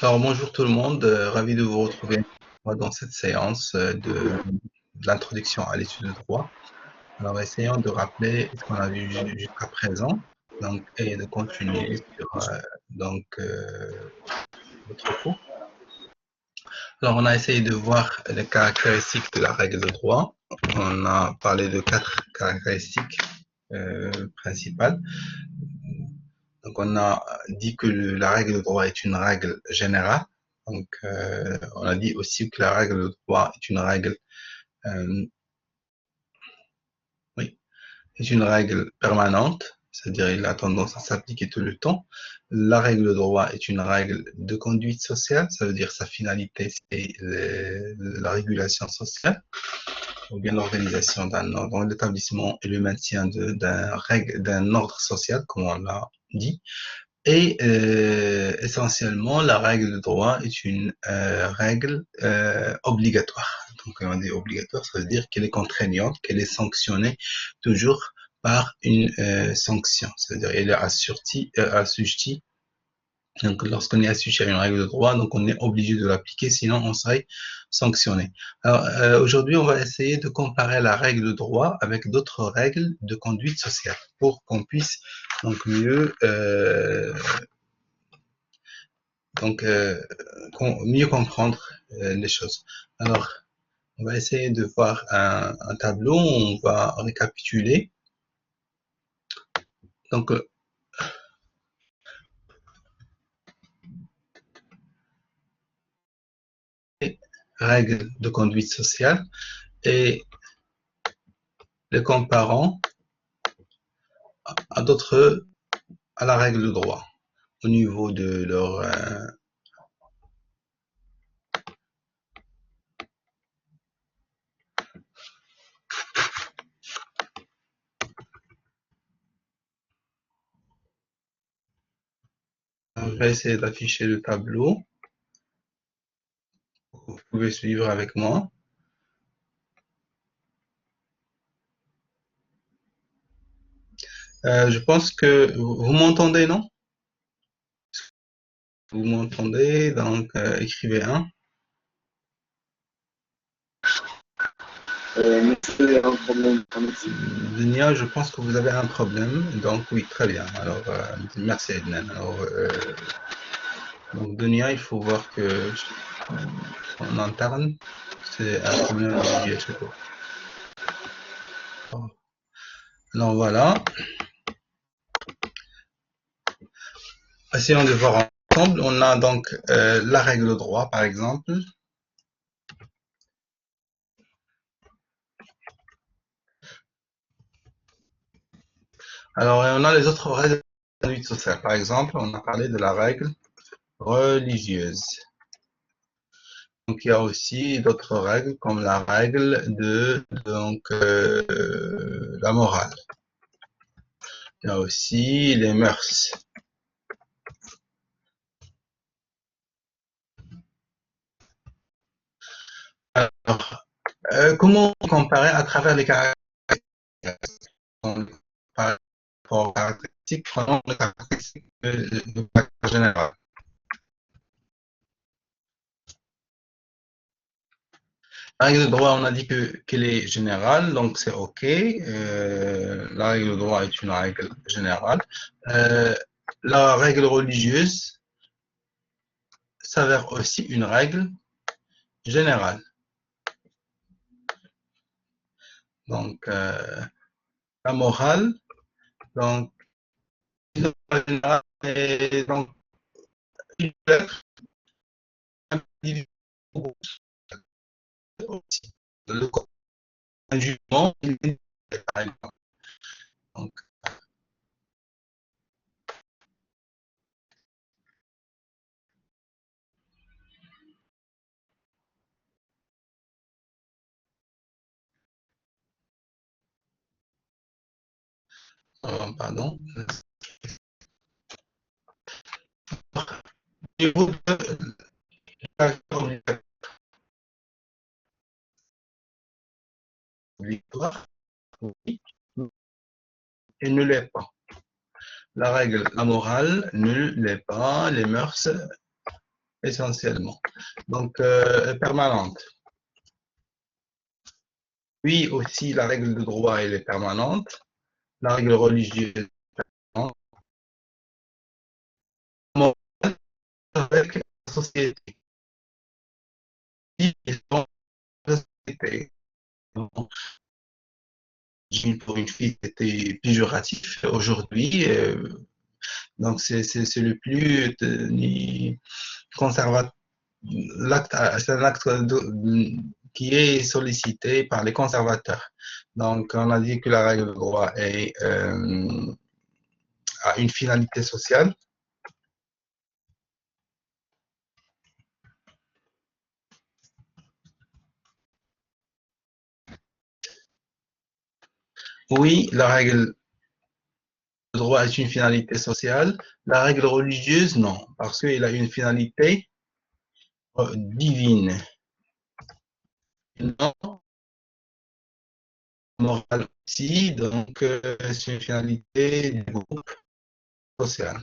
Alors, bonjour tout le monde, ravi de vous retrouver dans cette séance de l'introduction à l'étude de droit. Alors, essayons de rappeler ce qu'on a vu jusqu'à présent donc, et de continuer sur notre cours. Alors, on a essayé de voir les caractéristiques de la règle de droit. On a parlé de 4 caractéristiques principales. Donc, on a dit que la règle de droit est une règle générale. Donc, on a dit aussi que la règle de droit est une règle, euh, oui, est une règle permanente, c'est-à-dire il a tendance à s'appliquer tout le temps. La règle de droit est une règle de conduite sociale, ça veut dire sa finalité, c'est la régulation sociale, ou bien l'organisation d'un ordre, l'établissement et le maintien d'un ordre social, comme on l'a dit. Et essentiellement, la règle de droit est une règle obligatoire. Donc, quand on dit obligatoire, ça veut dire qu'elle est contraignante, qu'elle est sanctionnée toujours par une sanction. C'est-à-dire qu'elle est assujettie. Donc, lorsqu'on est assujetti à une règle de droit, donc on est obligé de l'appliquer, sinon on serait sanctionné. Alors, aujourd'hui, on va essayer de comparer la règle de droit avec d'autres règles de conduite sociale pour qu'on puisse donc donc mieux comprendre les choses. Alors, on va essayer de voir un tableau où on va récapituler. Donc, les règles de conduite sociale et les comparant à d'autres, à la règle de droit au niveau de leur. Je vais essayer d'afficher le tableau. Vous pouvez suivre avec moi. Je pense que vous m'entendez, non? Vous m'entendez, donc écrivez un. Monsieur a un problème de connexion. Dunia, je pense que vous avez un problème. Donc, oui, très bien. Alors, merci Ednan. Alors, donc, Dunia, il faut voir que en interne, c'est un problème du DHCP. Alors, voilà. Essayons de voir ensemble. On a donc la règle de droit, par exemple. Alors, on a les autres règles de conduite sociale. Par exemple, on a parlé de la règle religieuse. Donc, il y a aussi d'autres règles comme la règle de la morale. Il y a aussi les mœurs. Alors, comment comparer à travers les caractéristiques par rapport aux caractéristiques, prenons les caractéristiques de caractère général. La règle de droit, on a dit qu'elle est générale, donc c'est OK. La règle de droit est une règle générale. Euh, la règle religieuse s'avère aussi une règle générale. Donc, la morale, donc, donc il peut être individu aussi. Le un jugement, par exemple. Donc, pardon. Au niveau de la victoire, oui, et ne l'est pas. La règle, la morale ne l'est pas, les mœurs essentiellement. Donc, permanente. Oui, aussi, la règle de droit, elle est permanente. La règle religieuse est permanente. Avec la société. La société. Pour une fille, c'était péjoratif. Aujourd'hui, donc c'est le plus conservateur. C'est un acte qui est sollicité par les conservateurs. Donc, on a dit que la règle de droit a une finalité sociale. Oui, la règle de droit a une finalité sociale. La règle religieuse, non, parce qu'elle a une finalité divine. Non, morale aussi, donc c'est une finalité du groupe social.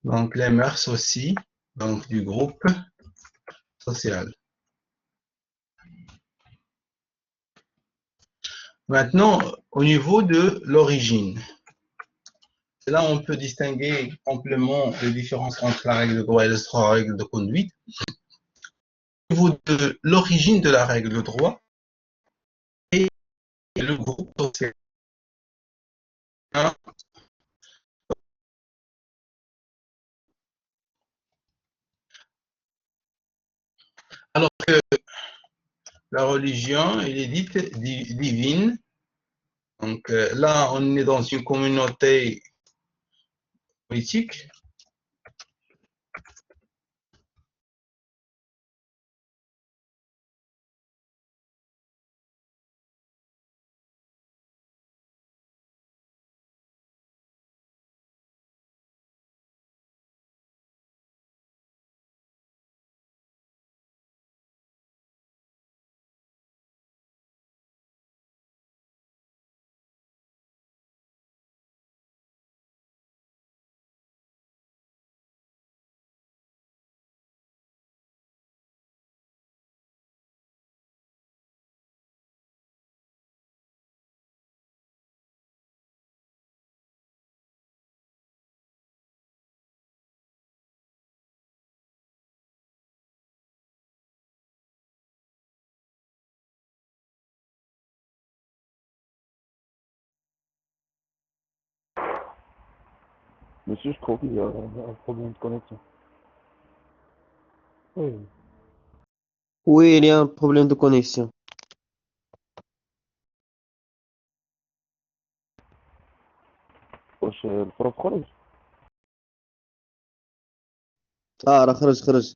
Donc les mœurs aussi, donc du groupe social. Maintenant, au niveau de l'origine, là on peut distinguer amplement les différences entre la règle de droit et les trois règles de conduite. Au niveau de l'origine de la règle de droit et le groupe social. Alors que la religion, elle est dite divine. Donc là, on est dans une communauté politique. Monsieur, je crois qu'il y a un problème de connexion. Oui. Oui, il y a un problème de connexion. واش البروف خرج؟ راه خرج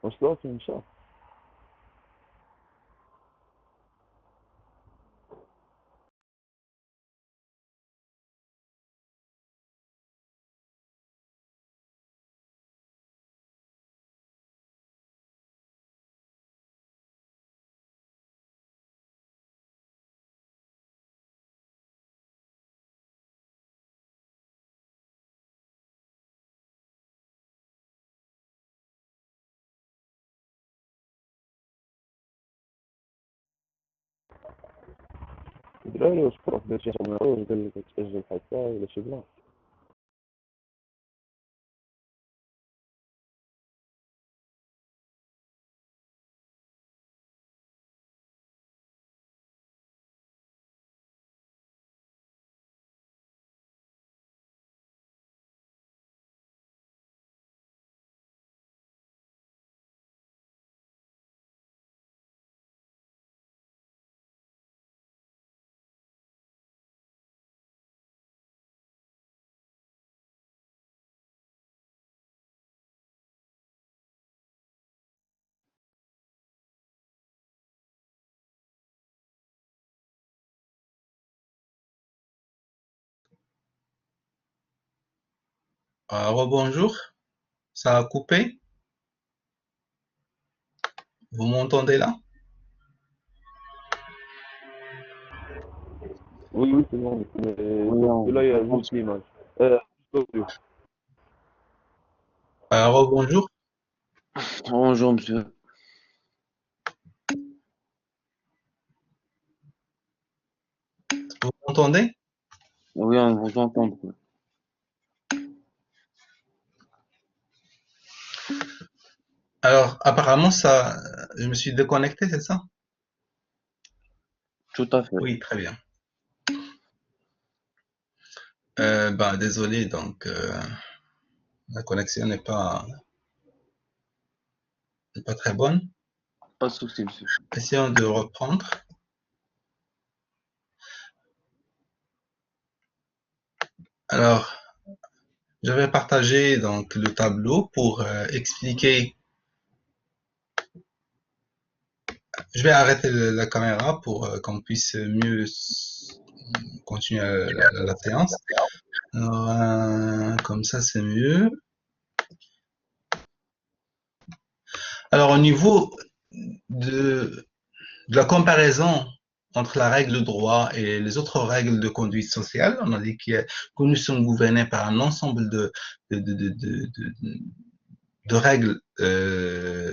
واش دلوقتي مشى؟ الدراري واش البروف دار شي حاجة قال لك تسجل حتى ولا شي بلان؟ Rebonjour, ça a coupé? Vous m'entendez là? Oui, oui, c'est bon. Oui, Sauf que là, il y a on juste l'image. L'audio. Rebonjour, bonjour, monsieur. vous m'entendez? Oui, on vous entend. Alors, apparemment, ça, je me suis déconnecté, c'est ça? Tout à fait. Oui, très bien. Désolé, donc la connexion n'est pas très bonne. Pas de souci, monsieur. Essayons de reprendre. Alors, je vais partager donc le tableau pour expliquer. Je vais arrêter la caméra pour qu'on puisse mieux continuer la séance. Alors, comme ça, c'est mieux. Alors, au niveau de la comparaison entre la règle de droit et les autres règles de conduite sociale, on a dit que nous sommes gouvernés par un ensemble de, de, de, de, de de règles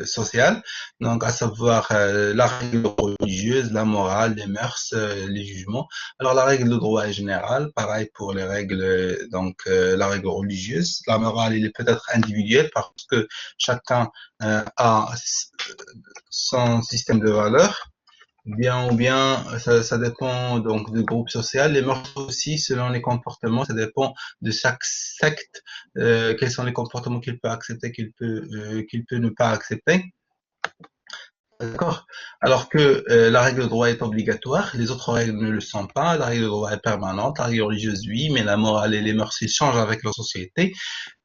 sociales, donc à savoir la règle religieuse, la morale, les mœurs, les jugements. Alors la règle de droit est générale, pareil pour les règles, la règle religieuse. La morale, elle est peut-être individuelle parce que chacun a son système de valeurs. Ou bien, ça dépend donc du groupe social. Les mœurs aussi, selon les comportements, ça dépend de chaque secte, quels sont les comportements qu'il peut accepter, qu'il peut ne pas accepter. D'accord. Alors que la règle de droit est obligatoire, les autres règles ne le sont pas. La règle de droit est permanente, la règle religieuse, oui, mais la morale et les mœurs, ils changent avec la société.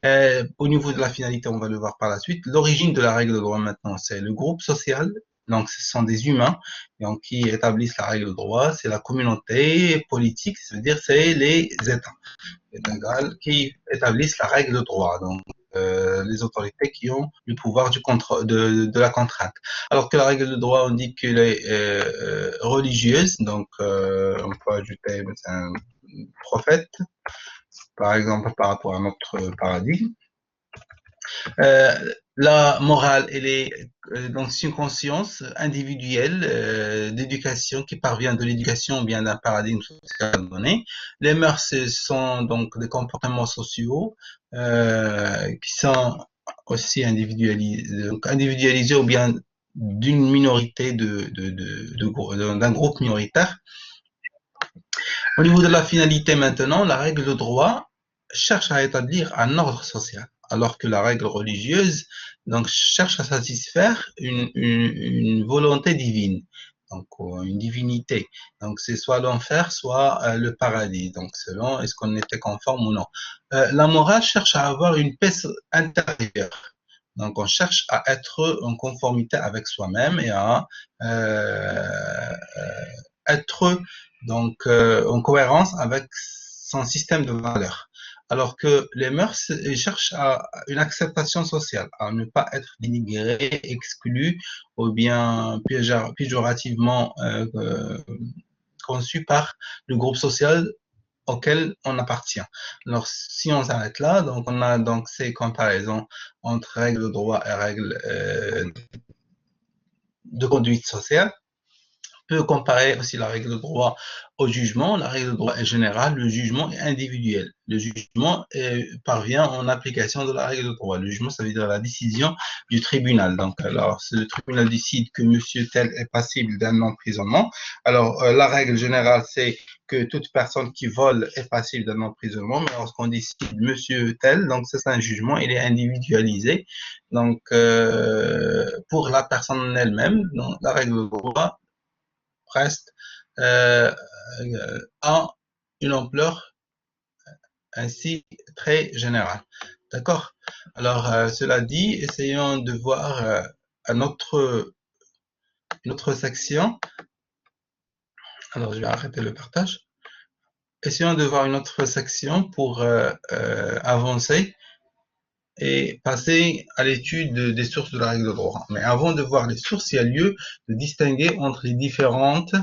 Au niveau de la finalité, on va le voir par la suite. L'origine de la règle de droit maintenant, c'est le groupe social. Donc, ce sont des humains donc, qui établissent la règle de droit. C'est la communauté politique, c'est-à-dire c'est les États qui établissent la règle de droit. Donc, les autorités qui ont le pouvoir de la contrainte. Alors que la règle de droit, on dit qu'elle est religieuse. Donc, on peut ajouter un prophète, par exemple, par rapport à notre paradigme. La morale, elle est dans une conscience individuelle d'éducation qui parvient de l'éducation ou bien d'un paradigme social donné. Les mœurs ce sont donc des comportements sociaux qui sont aussi individualisés ou bien d'une minorité d'un groupe minoritaire. Au niveau de la finalité maintenant, la règle de droit cherche à établir un ordre social, alors que la règle religieuse donc, cherche à satisfaire une volonté divine, donc une divinité. Donc c'est soit l'enfer, soit le paradis, donc selon est-ce qu'on était conforme ou non. La morale cherche à avoir une paix intérieure. Donc, on cherche à être en conformité avec soi-même et à être donc en cohérence avec son système de valeurs. Alors que les mœurs cherchent à une acceptation sociale, à ne pas être dénigré, exclu ou bien péjorativement conçu par le groupe social auquel on appartient. Alors, si on s'arrête là, donc on a donc ces comparaisons entre règles de droit et règles de conduite sociale. On peut comparer aussi la règle de droit au jugement. La règle de droit est générale, le jugement est individuel. Le jugement parvient en application de la règle de droit. Le jugement, ça veut dire la décision du tribunal. Donc, alors, si le tribunal décide que monsieur tel est passible d'un emprisonnement, alors la règle générale, c'est que toute personne qui vole est passible d'un emprisonnement, mais lorsqu'on décide monsieur tel, donc c'est un jugement, il est individualisé. Donc, pour la personne elle-même, la règle de droit reste a une ampleur ainsi très générale. D'accord. Alors, cela dit, essayons de voir une autre section. Alors, je vais arrêter le partage. Essayons de voir une autre section pour avancer et passer à l'étude des sources de la règle de droit. Mais avant de voir les sources, il y a lieu de distinguer entre les différentes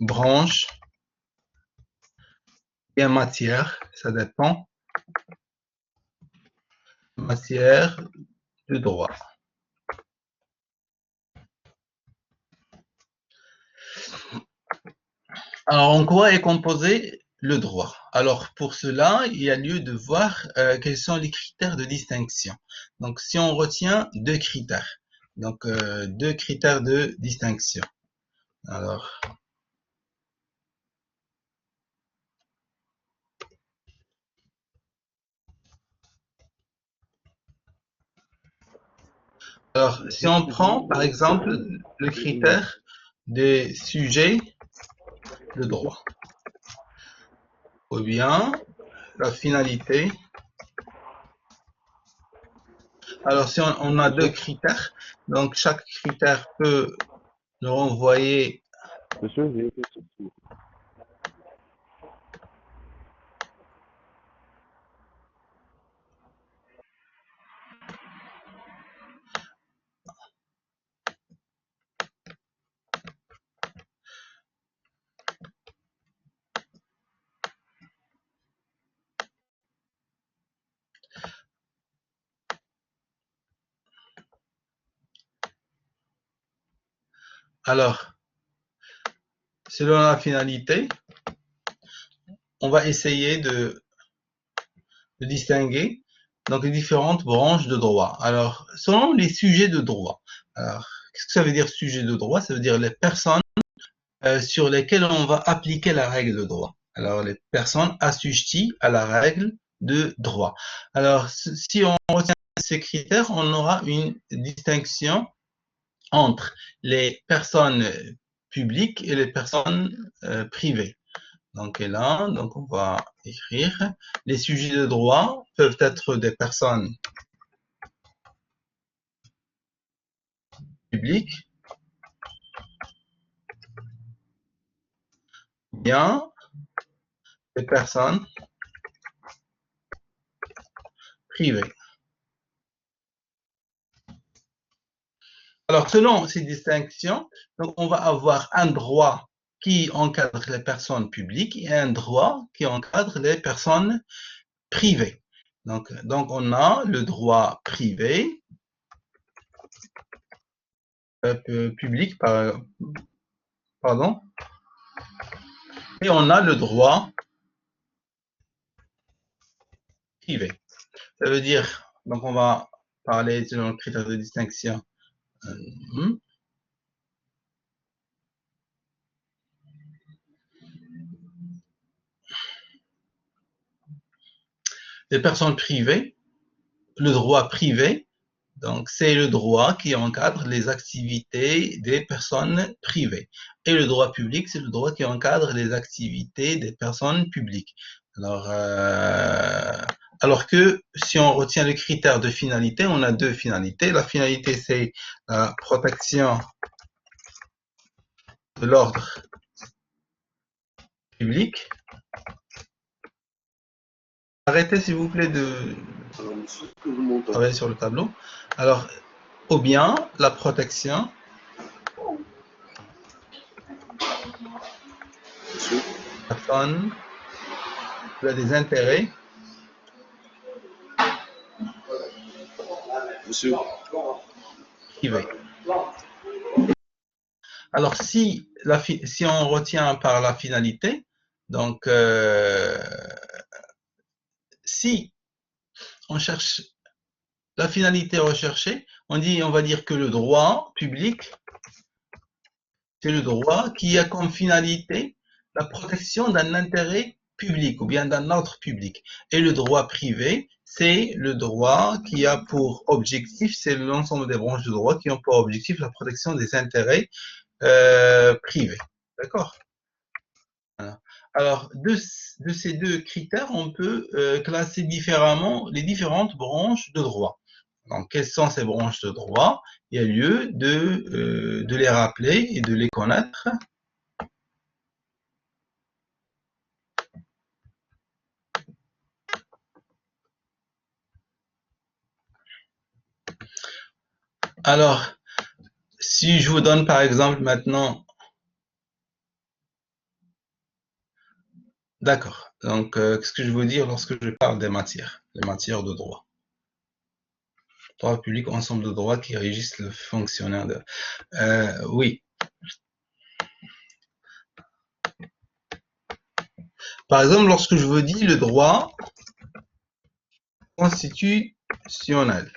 branches et matières, ça dépend, matière de droit. Alors, en quoi est composé le droit? Alors, pour cela, il y a lieu de voir quels sont les critères de distinction. Donc, si on retient deux critères, deux critères de distinction. Alors, si on prend, par exemple, le critère des sujets de droit, ou bien la finalité. Alors, si on a deux critères, donc chaque critère peut nous renvoyer. Monsieur, j'ai une question. Alors, selon la finalité, on va essayer de distinguer donc les différentes branches de droit. Alors, selon les sujets de droit. Alors, qu'est-ce que ça veut dire sujet de droit? Ça veut dire les personnes sur lesquelles on va appliquer la règle de droit. Alors, les personnes assujetties à la règle de droit. Alors, si on retient ces critères, on aura une distinction entre les personnes publiques et les personnes privées. Donc, et là, donc on va écrire les sujets de droit peuvent être des personnes publiques, bien des personnes privées. Alors, selon ces distinctions, donc on va avoir un droit qui encadre les personnes publiques et un droit qui encadre les personnes privées. Donc on a le droit privé, public, pardon, et on a le droit privé. Ça veut dire, donc on va parler selon le critère de distinction. Les personnes privées, le droit privé, donc c'est le droit qui encadre les activités des personnes privées. Et le droit public, c'est le droit qui encadre les activités des personnes publiques. Alors que si on retient les critères de finalité, on a deux finalités. La finalité, c'est la protection de l'ordre public. Arrêtez s'il vous plaît de travailler sur le tableau. Alors, ou bien la protection des personnes qui ont des intérêts privés. Alors, si on retient par la finalité, donc si on cherche la finalité recherchée, on va dire que le droit public, c'est le droit qui a comme finalité la protection d'un intérêt public ou bien d'un ordre public. Et le droit privé, c'est le droit qui a pour objectif, c'est l'ensemble des branches de droit qui ont pour objectif la protection des intérêts privés. D'accord? Voilà. Alors, de ces deux critères, on peut classer différemment les différentes branches de droit. Donc, quelles sont ces branches de droit? Il y a lieu de les rappeler et de les connaître. Alors, si je vous donne par exemple maintenant, d'accord. Donc, qu'est-ce que je veux dire lorsque je parle des matières, les matières de droit? Droit public, ensemble de droits qui régissent le fonctionnaire de. Oui. Par exemple, lorsque je vous dis le droit constitutionnel,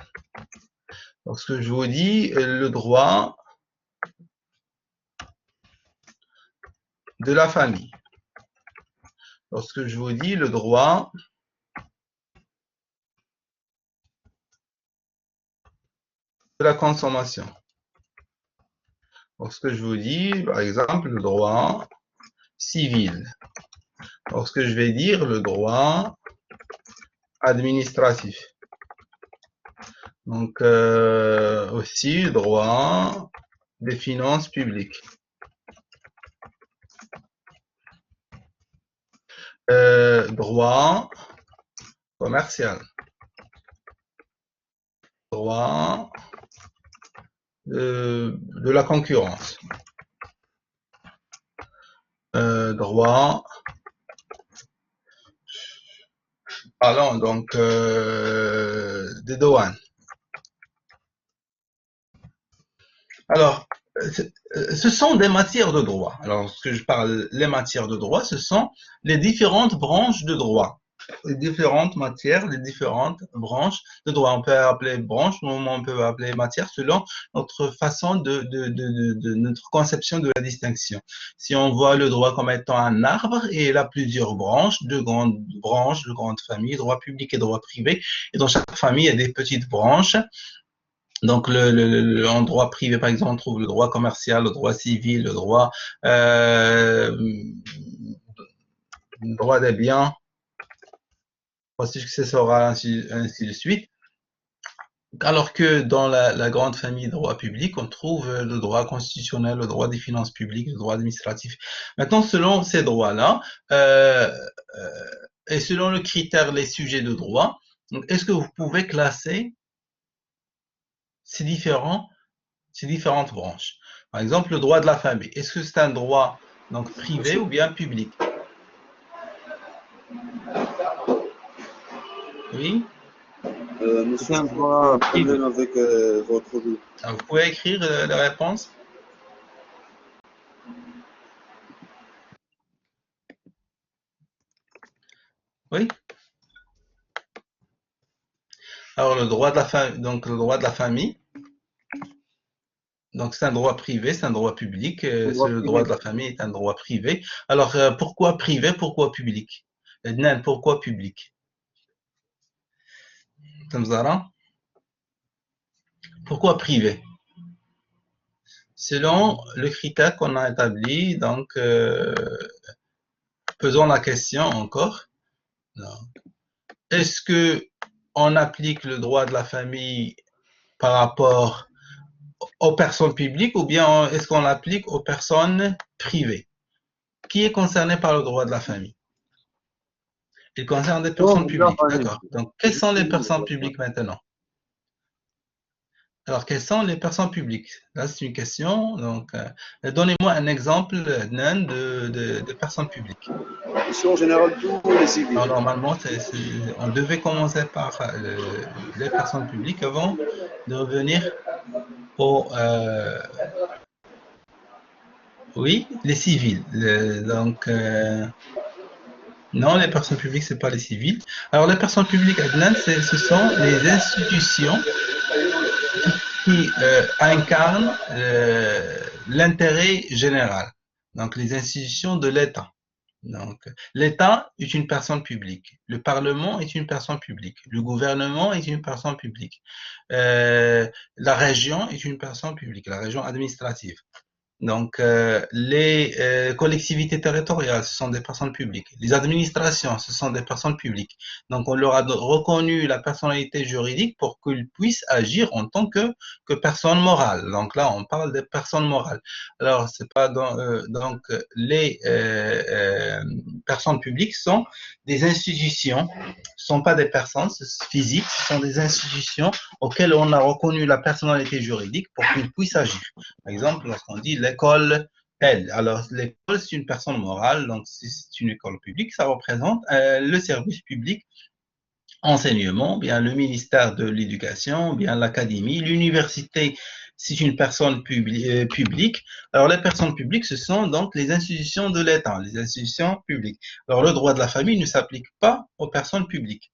lorsque je vous dis le droit de la famille, lorsque je vous dis le droit de la consommation, lorsque je vous dis, par exemple, le droit civil, lorsque je vais dire le droit administratif, donc aussi le droit des finances publiques, droit commercial, droit de la concurrence, droit, parlons donc des douanes. Alors, ce sont des matières de droit. Alors, lorsque je parle les matières de droit, ce sont les différentes branches de droit. Les différentes matières, les différentes branches de droit. On peut appeler branche, on peut appeler matière selon notre façon de notre conception de la distinction. Si on voit le droit comme étant un arbre et il a plusieurs branches, de grandes familles, droit public et droit privé, et dans chaque famille, il y a des petites branches. Donc, en droit privé, par exemple, on trouve le droit commercial, le droit civil, le droit des biens, processus successoral, ainsi de suite. Alors que dans la grande famille de droit public, on trouve le droit constitutionnel, le droit des finances publiques, le droit administratif. Maintenant, selon ces droits-là, et selon le critère les sujets de droit, est-ce que vous pouvez classer ces différentes branches? Par exemple, le droit de la famille. Est-ce que c'est un droit donc privé ou bien public? Oui. Monsieur, je vois un problème avec votre audio. Vous pouvez écrire les réponses? Oui. Alors, le droit de la famille, donc le droit de la famille. Donc, c'est un droit privé, c'est un droit public. Le droit de la famille est un droit privé. Alors, pourquoi privé, pourquoi public? Ednan, pourquoi public? Tamzara? Pourquoi privé? Selon le critère qu'on a établi, donc, posons la question encore. Est-ce que on applique le droit de la famille par rapport aux personnes publiques ou bien est-ce qu'on l'applique aux personnes privées? Qui est concerné par le droit de la famille? Il concerne des personnes publiques, d'accord. Donc, quelles sont les personnes publiques maintenant? Alors, quelles sont les personnes publiques? Là, c'est une question. Donc, donnez-moi un exemple, Nan, de personnes publiques. Ici, en général, tous les civils. Alors, normalement, on devait commencer par les personnes publiques avant de revenir aux... oui, les civils. Donc, non, les personnes publiques, c'est pas les civils. Alors, les personnes publiques, Adnan, ce sont les institutions qui incarnent l'intérêt général. Donc, les institutions de l'État. Donc, l'État est une personne publique. Le Parlement est une personne publique. Le gouvernement est une personne publique. La région est une personne publique, la région administrative. Donc, les collectivités territoriales, ce sont des personnes publiques. Les administrations, ce sont des personnes publiques. Donc, on leur a reconnu la personnalité juridique pour qu'ils puissent agir en tant que personnes morales. Donc là, on parle des personnes morales. Alors, c'est pas donc les personnes publiques sont des institutions, ce sont pas des personnes physiques, ce sont des institutions auxquelles on a reconnu la personnalité juridique pour qu'ils puissent agir. Par exemple, lorsqu'on dit l'école telle, alors l'école c'est une personne morale, donc si c'est une école publique, ça représente le service public, enseignement, bien le ministère de l'éducation, bien l'académie, l'université, c'est une personne publique. Alors les personnes publiques, ce sont donc les institutions de l'État, les institutions publiques. Alors le droit de la famille ne s'applique pas aux personnes publiques.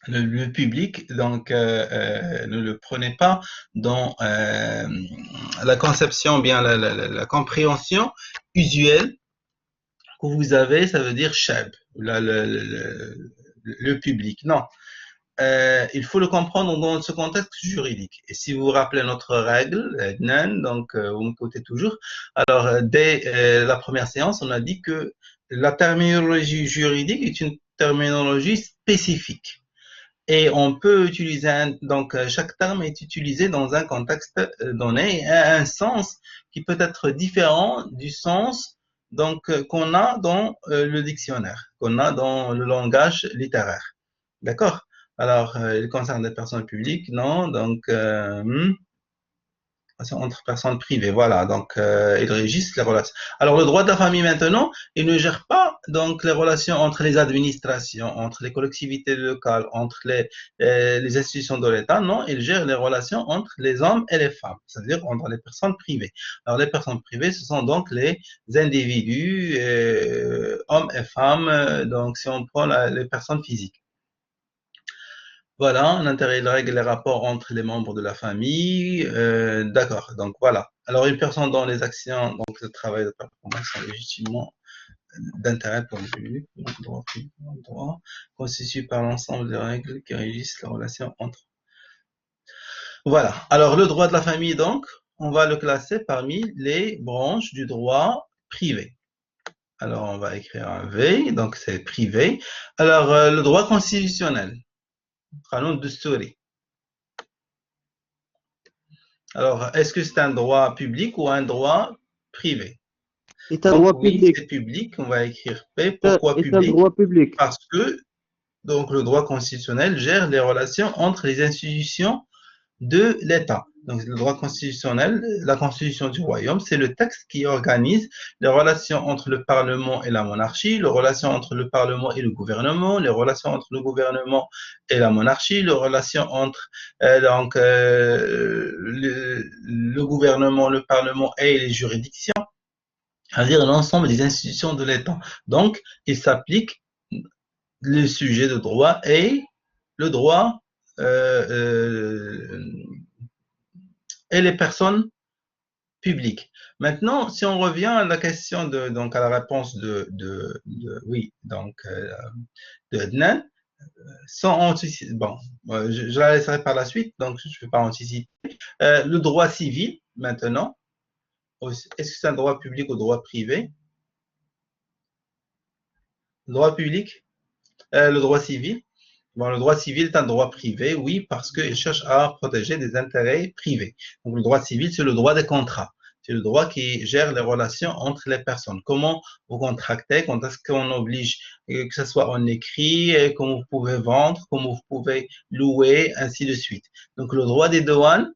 Le public, donc, ne le prenez pas dans la conception, bien la compréhension usuelle que vous avez, ça veut dire cheb, le public. Non, il faut le comprendre dans ce contexte juridique. Et si vous vous rappelez notre règle, donc vous m'écoutez toujours, alors dès la première séance, on a dit que la terminologie juridique est une terminologie spécifique. Et on peut utiliser, donc chaque terme est utilisé dans un contexte donné, un sens qui peut être différent du sens donc qu'on a dans le dictionnaire, qu'on a dans le langage littéraire. D'accord? Alors, il concerne des personnes publiques, non? Donc, entre personnes privées, voilà, donc il régisse les relations. Alors le droit de la famille maintenant, il ne gère pas donc les relations entre les administrations, entre les collectivités locales, entre les institutions de l'État, non, il gère les relations entre les hommes et les femmes, c'est-à-dire entre les personnes privées. Alors les personnes privées, ce sont donc les individus, hommes et femmes, donc si on prend les personnes physiques. Voilà, on intéresse les règles et les rapports entre les membres de la famille. D'accord, donc voilà. Alors, une personne dont les actions, donc le travail de performance sont légitimement d'intérêt pour le public, le droit constitué par l'ensemble des règles qui régissent la relation entre. Voilà. Alors, le droit de la famille, donc, on va le classer parmi les branches du droit privé. Alors, on va écrire un V, donc c'est privé. Alors, le droit constitutionnel. Qanon Dusturi. Alors, est-ce que c'est un droit public ou un droit privé? C'est un droit oui, public. c'est public, on va écrire P. Pourquoi C'est un public? droit public. Parce que donc, le droit constitutionnel gère les relations entre les institutions de l'État. Donc, le droit constitutionnel, la constitution du royaume, c'est le texte qui organise les relations entre le Parlement et la monarchie, les relations entre le Parlement et le gouvernement, les relations entre le gouvernement et la monarchie, les relations entre le gouvernement, le Parlement et les juridictions, c'est-à-dire l'ensemble des institutions de l'État. Donc, il s'applique le sujet de droit et le droit et les personnes publiques. Maintenant, si on revient à la question donc à la réponse oui, donc de Adnan, sans anticiper, bon, je la laisserai par la suite, donc je ne vais pas anticiper. Le droit civil, maintenant, est-ce que c'est un droit public ou droit privé? Le droit public, le droit civil. Bon, le droit civil est un droit privé, oui, parce qu'il cherche à protéger des intérêts privés. Donc, le droit civil, c'est le droit des contrats. C'est le droit qui gère les relations entre les personnes. Comment vous contractez, quand est-ce qu'on oblige que ce soit en écrit, comment vous pouvez vendre, comment vous pouvez louer, ainsi de suite. Donc, le droit des douanes.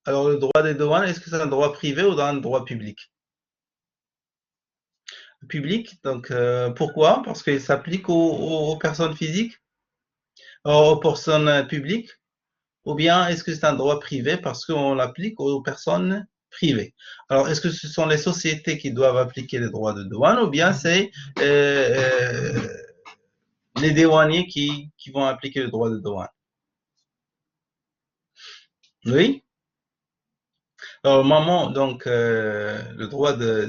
Alors, le droit des douanes, est-ce que c'est un droit privé ou un droit public? Public, donc pourquoi? Parce qu'il s'applique aux personnes physiques, aux personnes publiques, ou bien est-ce que c'est un droit privé parce qu'on l'applique aux personnes privées? Alors, est-ce que ce sont les sociétés qui doivent appliquer les droits de douane, ou bien c'est les douaniers qui vont appliquer le droit de douane? Oui? Alors, normalement, donc, le droit des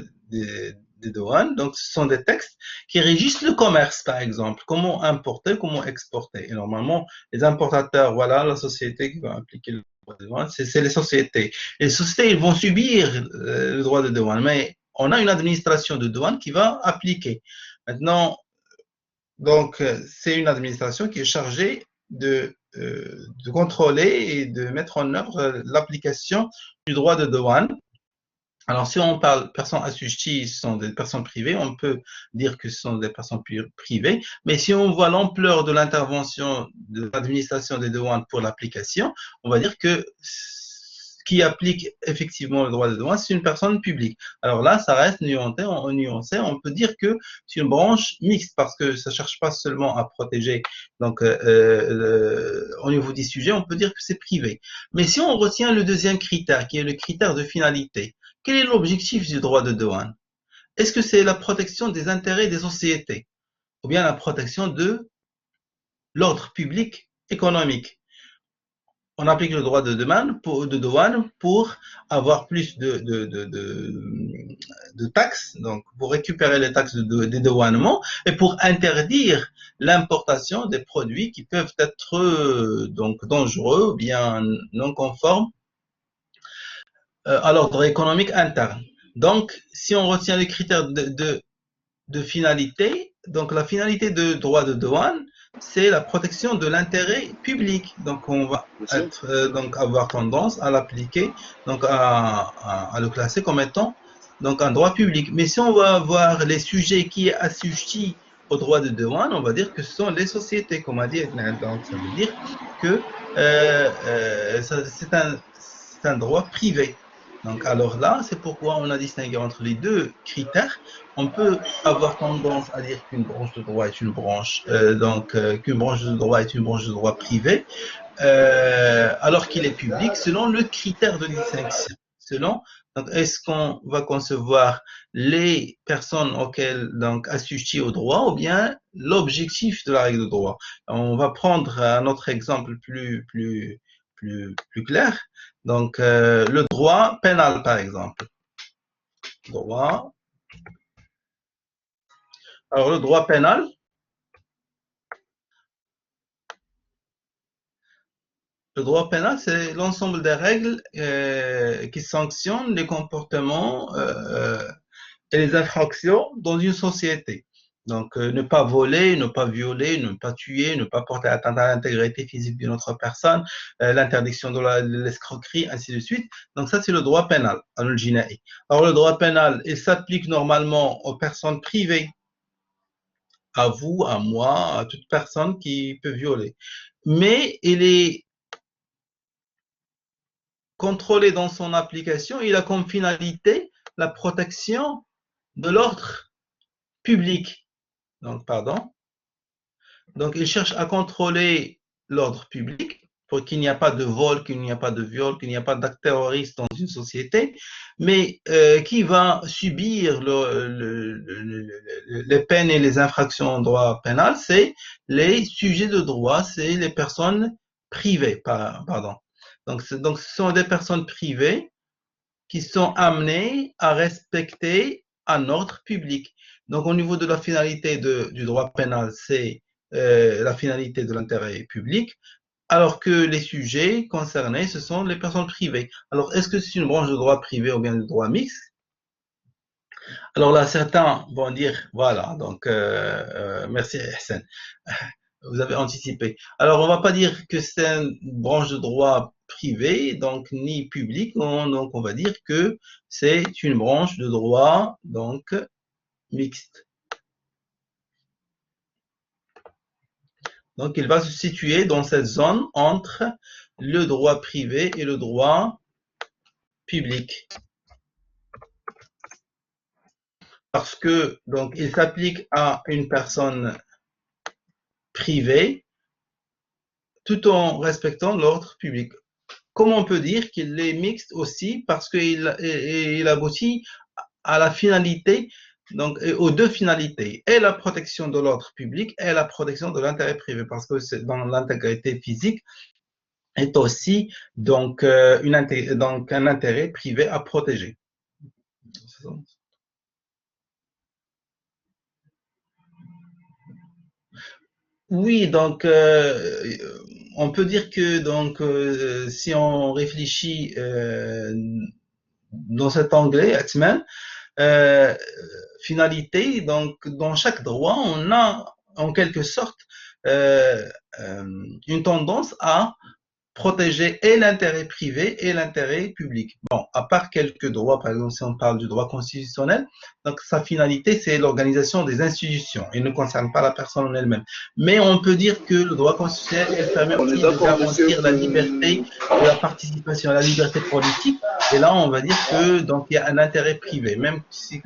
douanes, donc ce sont des textes qui régissent le commerce, par exemple, comment importer, comment exporter. Et normalement, les importateurs, voilà la société qui va appliquer le droit de douane, c'est les sociétés. Les sociétés, ils vont subir le droit de douane, mais on a une administration de douane qui va appliquer. Maintenant, donc, c'est une administration qui est chargée de contrôler et de mettre en œuvre l'application du droit de douane. Alors, si on parle personnes assujetties, ce sont des personnes privées, on peut dire que ce sont des personnes privées, mais si on voit l'ampleur de l'intervention de l'administration des douanes pour l'application, on va dire que ce qui applique effectivement le droit de douane, c'est une personne publique. Alors là, ça reste nuancé, on peut dire que c'est une branche mixte parce que ça ne cherche pas seulement à protéger. Donc, au niveau des sujets, on peut dire que c'est privé. Mais si on retient le deuxième critère, qui est le critère de finalité, quel est l'objectif du droit de douane? Est-ce que c'est la protection des intérêts des sociétés ou bien la protection de l'ordre public économique? On applique le droit de douane pour avoir plus de taxes, donc pour récupérer les taxes de dédouanement et pour interdire l'importation des produits qui peuvent être donc dangereux ou bien non conformes à l'ordre économique interne. Donc, si on retient les critères de finalité, donc la finalité de droit de douane, c'est la protection de l'intérêt public. Donc, on va donc avoir tendance à l'appliquer, donc à le classer comme étant donc un droit public. Mais si on va voir les sujets qui est assujettis au droit de douane, on va dire que ce sont les sociétés, comme a dit Edna. Donc, ça veut dire que c'est un droit privé. Donc, alors là, c'est pourquoi on a distingué entre les deux critères. On peut avoir tendance à dire qu'une branche de droit est une branche, qu'une branche de droit est une branche de droit privé, alors qu'il est public, selon le critère de distinction. Donc, est-ce qu'on va concevoir les personnes auxquelles donc assujetties au droit ou bien l'objectif de la règle de droit? On va prendre un autre exemple plus clair. Donc, le droit pénal, par exemple. Droit. Alors, le droit pénal, c'est l'ensemble des règles qui sanctionnent les comportements et les infractions dans une société. Donc, ne pas voler, ne pas violer, ne pas tuer, ne pas porter atteinte à l'intégrité physique d'une autre personne, l'interdiction de l'escroquerie, ainsi de suite. Donc, ça, c'est le droit pénal, Alors, le droit pénal, il s'applique normalement aux personnes privées, à vous, à moi, à toute personne qui peut violer. Mais il est contrôlé dans son application, il a comme finalité la protection de l'ordre public. Donc, pardon. Donc, il cherche à contrôler l'ordre public pour qu'il n'y ait pas de vol, qu'il n'y ait pas de viol, qu'il n'y ait pas d'acte terroriste dans une société, mais qui va subir les peines et les infractions en droit pénal, c'est les sujets de droit, c'est les personnes privées, pardon. Donc, ce sont des personnes privées qui sont amenées à respecter un ordre public. Donc, au niveau de la finalité du droit pénal, c'est la finalité de l'intérêt public, alors que les sujets concernés, ce sont les personnes privées. Alors, est-ce que c'est une branche de droit privé ou bien de droit mixte? Alors là, certains vont dire, voilà, donc merci Hassan, vous avez anticipé. Alors, on va pas dire que c'est une branche de droit privé, donc ni public, donc on va dire que c'est une branche de droit donc mixte. Donc, il va se situer dans cette zone entre le droit privé et le droit public. Parce que, donc, il s'applique à une personne privée tout en respectant l'ordre public. Comment on peut dire qu'il est mixte aussi? Parce qu'il aboutit à la finalité, donc aux deux finalités, et la protection de l'ordre public et la protection de l'intérêt privé, parce que c'est dans l'intégrité physique est aussi donc, donc un intérêt privé à protéger. Oui, donc on peut dire que donc si on réfléchit dans cet anglais, Atman, euh, finalité, donc dans chaque droit, on a en quelque sorte euh, une tendance à protéger et l'intérêt privé et l'intérêt public. Bon, à part quelques droits, par exemple, si on parle du droit constitutionnel, donc sa finalité, c'est l'organisation des institutions. Il ne concerne pas la personne en elle-même. Mais on peut dire que le droit constitutionnel, il permet On est aussi de d'accord, monsieur, garantir la liberté de la participation, la liberté politique. Et là, on va dire que donc il y a un intérêt privé, même si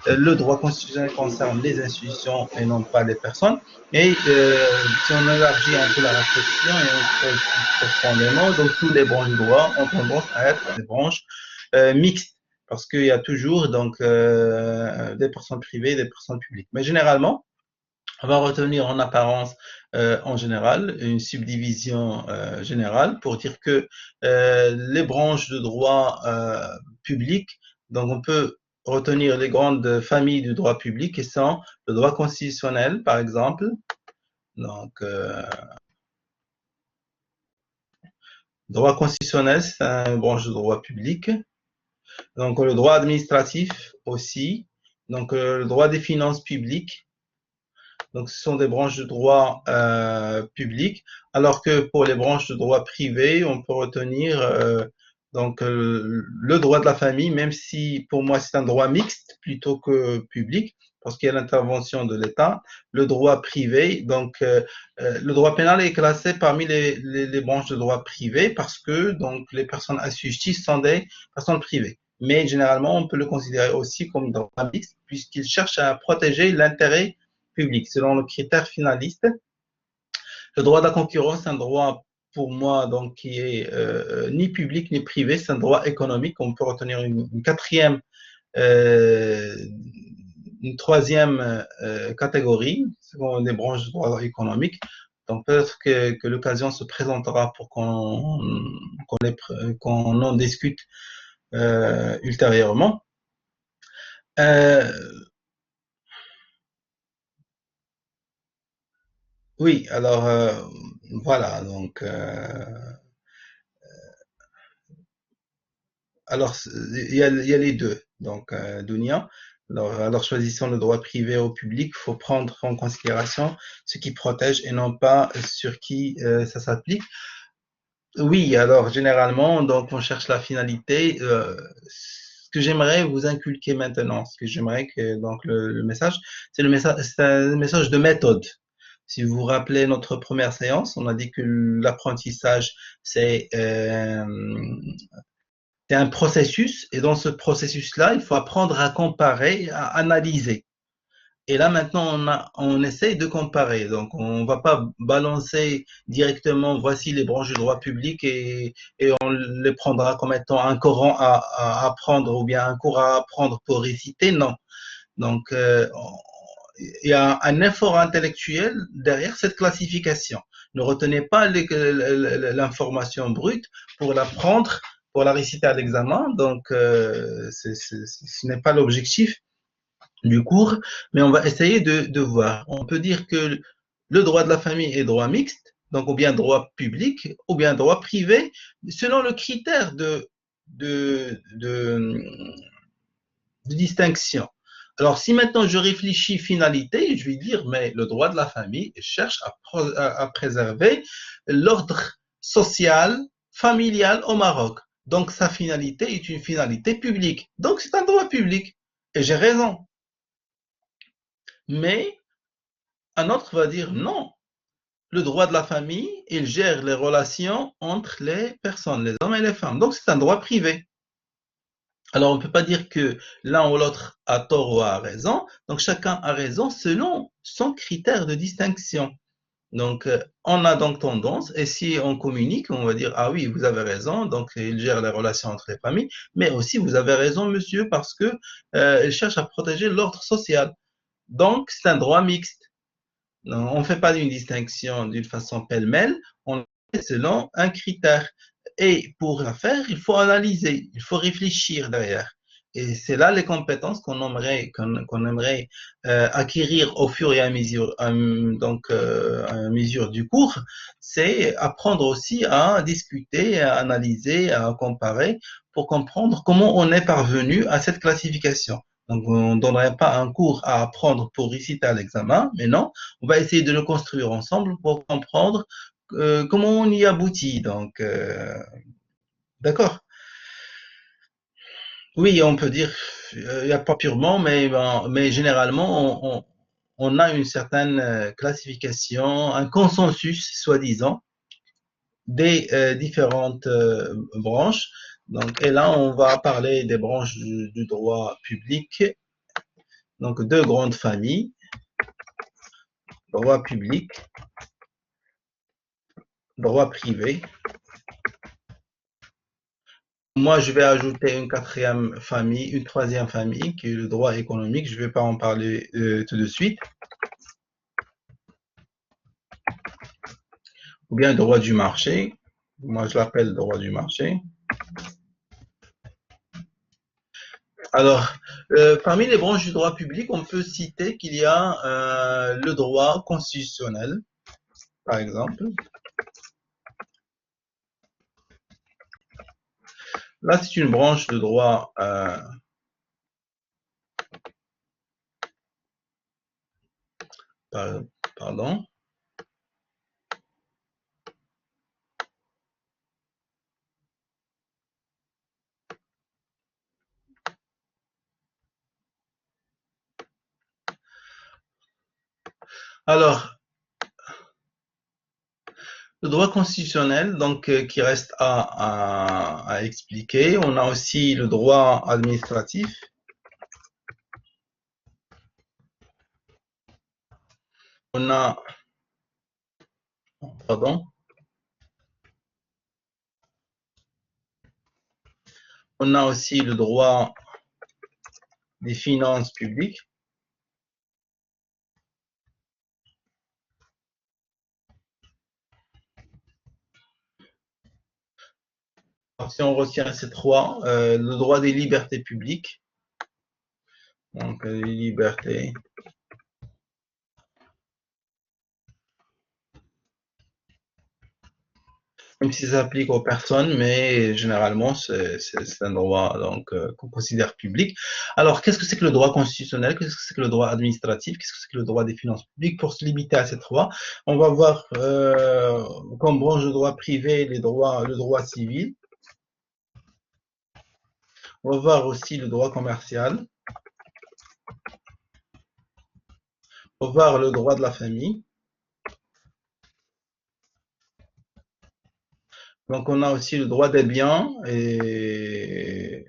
le droit constitutionnel concerne les institutions et non pas les personnes. Et si on élargit un peu la réflexion et on creuse plus profondément, donc tous les branches du droit ont tendance à être des branches mixtes, parce qu'il y a toujours donc des personnes privées et des personnes publiques. Mais généralement, on va retenir en apparence, en général, une subdivision générale pour dire que les branches de droit public, donc on peut retenir les grandes familles du droit public qui sont le droit constitutionnel, par exemple. Donc, droit constitutionnel, c'est une branche de droit public. Donc, le droit administratif aussi. Donc, le droit des finances publiques. Donc, ce sont des branches de droit public. Alors que pour les branches de droit privé, on peut retenir donc le droit de la famille, même si pour moi c'est un droit mixte plutôt que public, parce qu'il y a l'intervention de l'État. Le droit privé, donc le droit pénal est classé parmi les branches de droit privé parce que donc les personnes assujetties sont des personnes privées. Mais généralement, on peut le considérer aussi comme droit mixte puisqu'il cherche à protéger l'intérêt public selon le critère finaliste. Le droit de la concurrence, c'est un droit pour moi donc qui est ni public ni privé, c'est un droit économique. On peut retenir une quatrième, une troisième catégorie, ce sont des branches de droit économique. Donc peut-être que l'occasion se présentera pour qu'on en discute ultérieurement. Oui, alors voilà, donc alors il y a les deux, donc Dunia. Alors choisissant le droit privé au public, il faut prendre en considération ce qui protège et non pas sur qui ça s'applique. Oui, alors généralement, donc on cherche la finalité. Ce que j'aimerais vous inculquer maintenant, ce que j'aimerais que donc le message, c'est un message de méthode. Si vous vous rappelez notre première séance, on a dit que l'apprentissage, c'est un processus, et dans ce processus-là, il faut apprendre à comparer, à analyser. Et là, maintenant, on essaye de comparer. Donc, on ne va pas balancer directement, voici les branches du droit public et on les prendra comme étant un Coran à apprendre ou bien un cours à apprendre pour réciter. Non. Donc, il y a un effort intellectuel derrière cette classification. Ne retenez pas l'information brute pour l'apprendre, pour la réciter à l'examen. Donc, ce n'est pas l'objectif du cours, mais on va essayer de voir. On peut dire que le droit de la famille est droit mixte, donc ou bien droit public, ou bien droit privé, selon le critère de distinction. Alors, si maintenant je réfléchis finalité, je vais dire, mais le droit de la famille cherche à préserver l'ordre social, familial au Maroc. Donc, sa finalité est une finalité publique. Donc, c'est un droit public. Et j'ai raison. Mais un autre va dire non. Le droit de la famille, il gère les relations entre les personnes, les hommes et les femmes. Donc, c'est un droit privé. Alors, on ne peut pas dire que l'un ou l'autre a tort ou a raison. Donc, chacun a raison selon son critère de distinction. Donc, on a donc tendance, et si on communique, on va dire, ah oui, vous avez raison, donc il gère les relations entre les familles, mais aussi vous avez raison, monsieur, parce que il cherche à protéger l'ordre social. Donc, c'est un droit mixte. On ne fait pas une distinction d'une façon pêle-mêle, on fait selon un critère. Et pour la faire, il faut analyser, il faut réfléchir derrière. Et c'est là les compétences qu'on aimerait acquérir au fur et à mesure, à mesure du cours. C'est apprendre aussi à discuter, à analyser, à comparer pour comprendre comment on est parvenu à cette classification. Donc, on ne donnerait pas un cours à apprendre pour réciter à l'examen, mais non, on va essayer de le construire ensemble pour comprendre comment on y aboutit. Donc, d'accord. Oui, on peut dire, il n'y a pas purement, mais, bon, mais généralement, on a une certaine classification, un consensus, soi-disant, des différentes branches. Donc, et là, on va parler des branches du droit public. Donc, deux grandes familles, droit public, droit privé. Moi, je vais ajouter une quatrième famille, une troisième famille, qui est le droit économique. Je ne vais pas en parler tout de suite. Ou bien le droit du marché. Moi, je l'appelle droit du marché. Alors, parmi les branches du droit public, on peut citer qu'il y a le droit constitutionnel, par exemple. Là, c'est une branche de droit, pardon. Alors, le droit constitutionnel, donc, qui reste à expliquer. On a aussi le droit administratif. On a, pardon. On a aussi le droit des finances publiques. Alors, si on retient ces trois, le droit des libertés publiques. Donc, les libertés. Même si ça s'applique aux personnes, mais généralement, c'est un droit donc qu'on considère public. Alors, qu'est-ce que c'est que le droit constitutionnel? Qu'est-ce que c'est que le droit administratif? Qu'est-ce que c'est que le droit des finances publiques? Pour se limiter à ces trois, on va voir comme branche de droit privé le droit civil. On va voir aussi le droit commercial. On va voir le droit de la famille. Donc, on a aussi le droit des biens et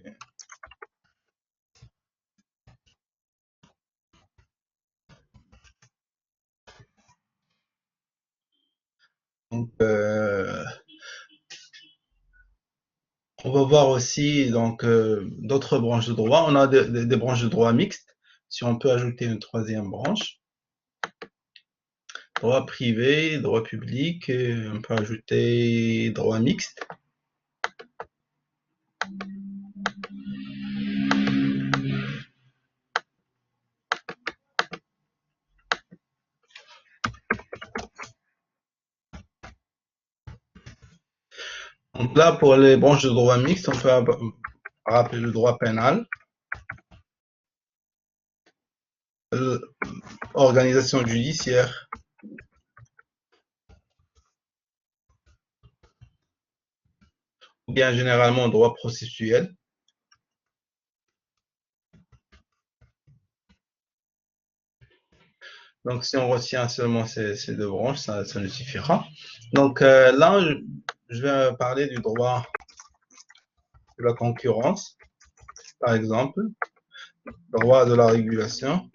donc, on va voir aussi donc d'autres branches de droit. On a des branches de droit mixtes. Si on peut ajouter une troisième branche, droit privé, droit public, on peut ajouter droit mixte. Donc là, pour les branches de droit mixte, on peut rappeler le droit pénal, organisation judiciaire, ou bien généralement droit processuel. Donc, si on retient seulement ces deux branches, ça nous suffira. Donc, là, je vais parler du droit de la concurrence, par exemple, droit de la régulation,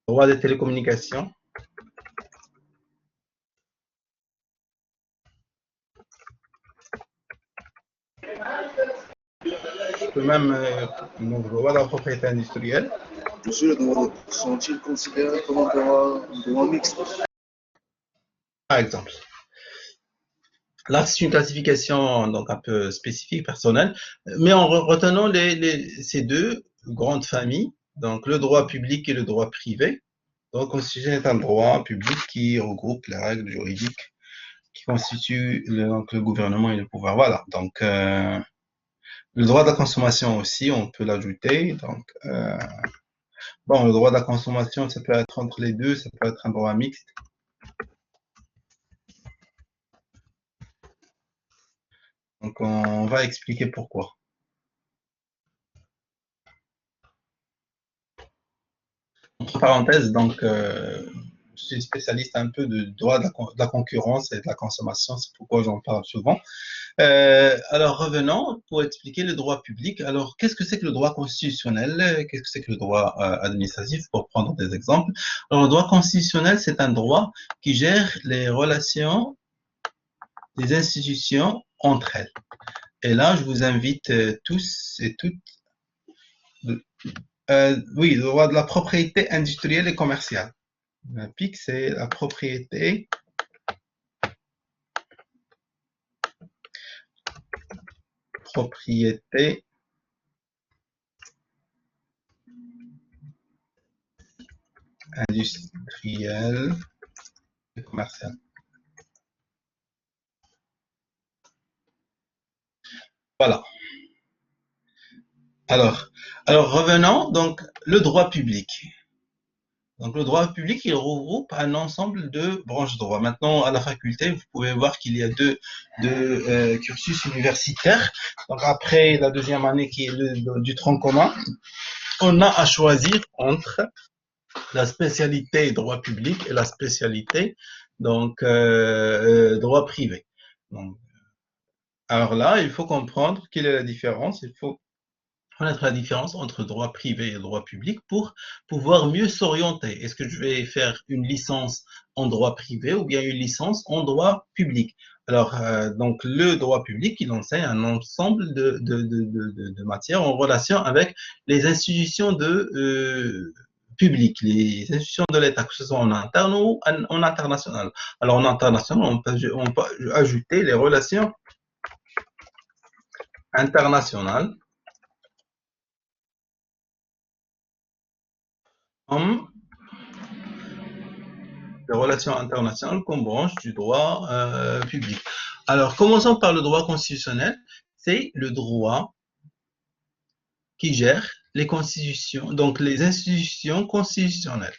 droit des télécommunications, même donc, droit de la propriété industrielle. Monsieur, les droits sont-ils considérés comme un droit mixte? Par exemple, là, c'est une classification donc un peu spécifique, personnelle, mais en retenant ces deux grandes familles, donc le droit public et le droit privé. Donc, la Constitution est un droit public qui regroupe les règles juridiques qui constituent donc, le gouvernement et le pouvoir. Voilà. Donc, le droit de la consommation aussi, on peut l'ajouter. Donc, bon, le droit de la consommation, ça peut être entre les deux, ça peut être un droit mixte. Donc, on va expliquer pourquoi. Entre parenthèses, donc, je suis spécialiste un peu de droit de la concurrence et de la consommation, c'est pourquoi j'en parle souvent. Alors, revenons pour expliquer le droit public. Alors, qu'est-ce que c'est que le droit constitutionnel? Qu'est-ce que c'est que le droit administratif, pour prendre des exemples? Alors, le droit constitutionnel, c'est un droit qui gère les relations des institutions entre elles. Et là, je vous invite tous et toutes. Oui, le droit de la propriété industrielle et commerciale. La PIC, c'est la propriété industrielle et commerciale. Voilà. Alors, revenons donc le droit public. Donc, le droit public, il regroupe un ensemble de branches de droit. Maintenant, à la faculté, vous pouvez voir qu'il y a deux cursus universitaires. Donc, après la deuxième année qui est du tronc commun, on a à choisir entre la spécialité droit public et la spécialité donc droit privé. Donc, alors là, il faut comprendre quelle est la différence. Il faut connaître la différence entre droit privé et droit public pour pouvoir mieux s'orienter. Est-ce que je vais faire une licence en droit privé ou bien une licence en droit public? Alors, donc, le droit public, il enseigne un ensemble de matières en relation avec les institutions publiques, les institutions de l'État, que ce soit en interne ou en international. Alors, en international, on peut ajouter les relations internationales les relations internationales comme branche du droit public. Alors, commençons par le droit constitutionnel. C'est le droit qui gère les constitutions, donc les institutions constitutionnelles.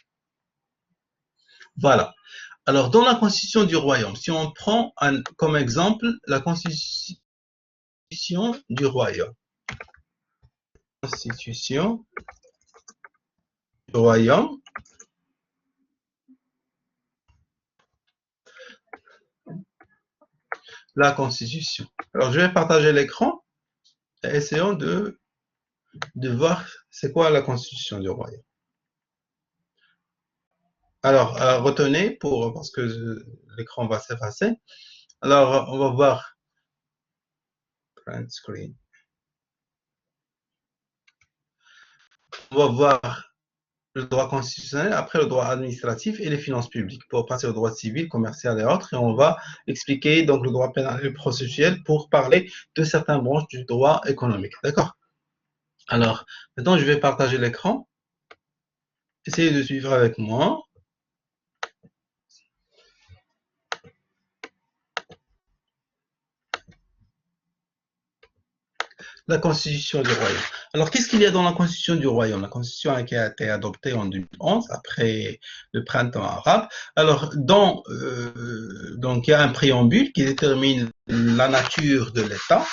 Voilà. Alors, dans la constitution du royaume, si on prend comme exemple la constitution du royaume. Constitution du royaume. La constitution. Alors, je vais partager l'écran et essayons de voir c'est quoi la constitution du royaume. Alors, retenez parce que l'écran va s'effacer. Alors, on va voir print screen. On va voir le droit constitutionnel, après le droit administratif et les finances publiques pour passer au droit civil, commercial et autres. Et on va expliquer donc le droit pénal et processuel pour parler de certaines branches du droit économique. D'accord? Alors, maintenant, je vais partager l'écran. Essayez de suivre avec moi. La constitution du royaume. Alors, qu'est-ce qu'il y a dans la constitution du royaume? La constitution qui a été adoptée en 2011, après le printemps arabe. Alors, donc, il y a un préambule qui détermine la nature de l'État.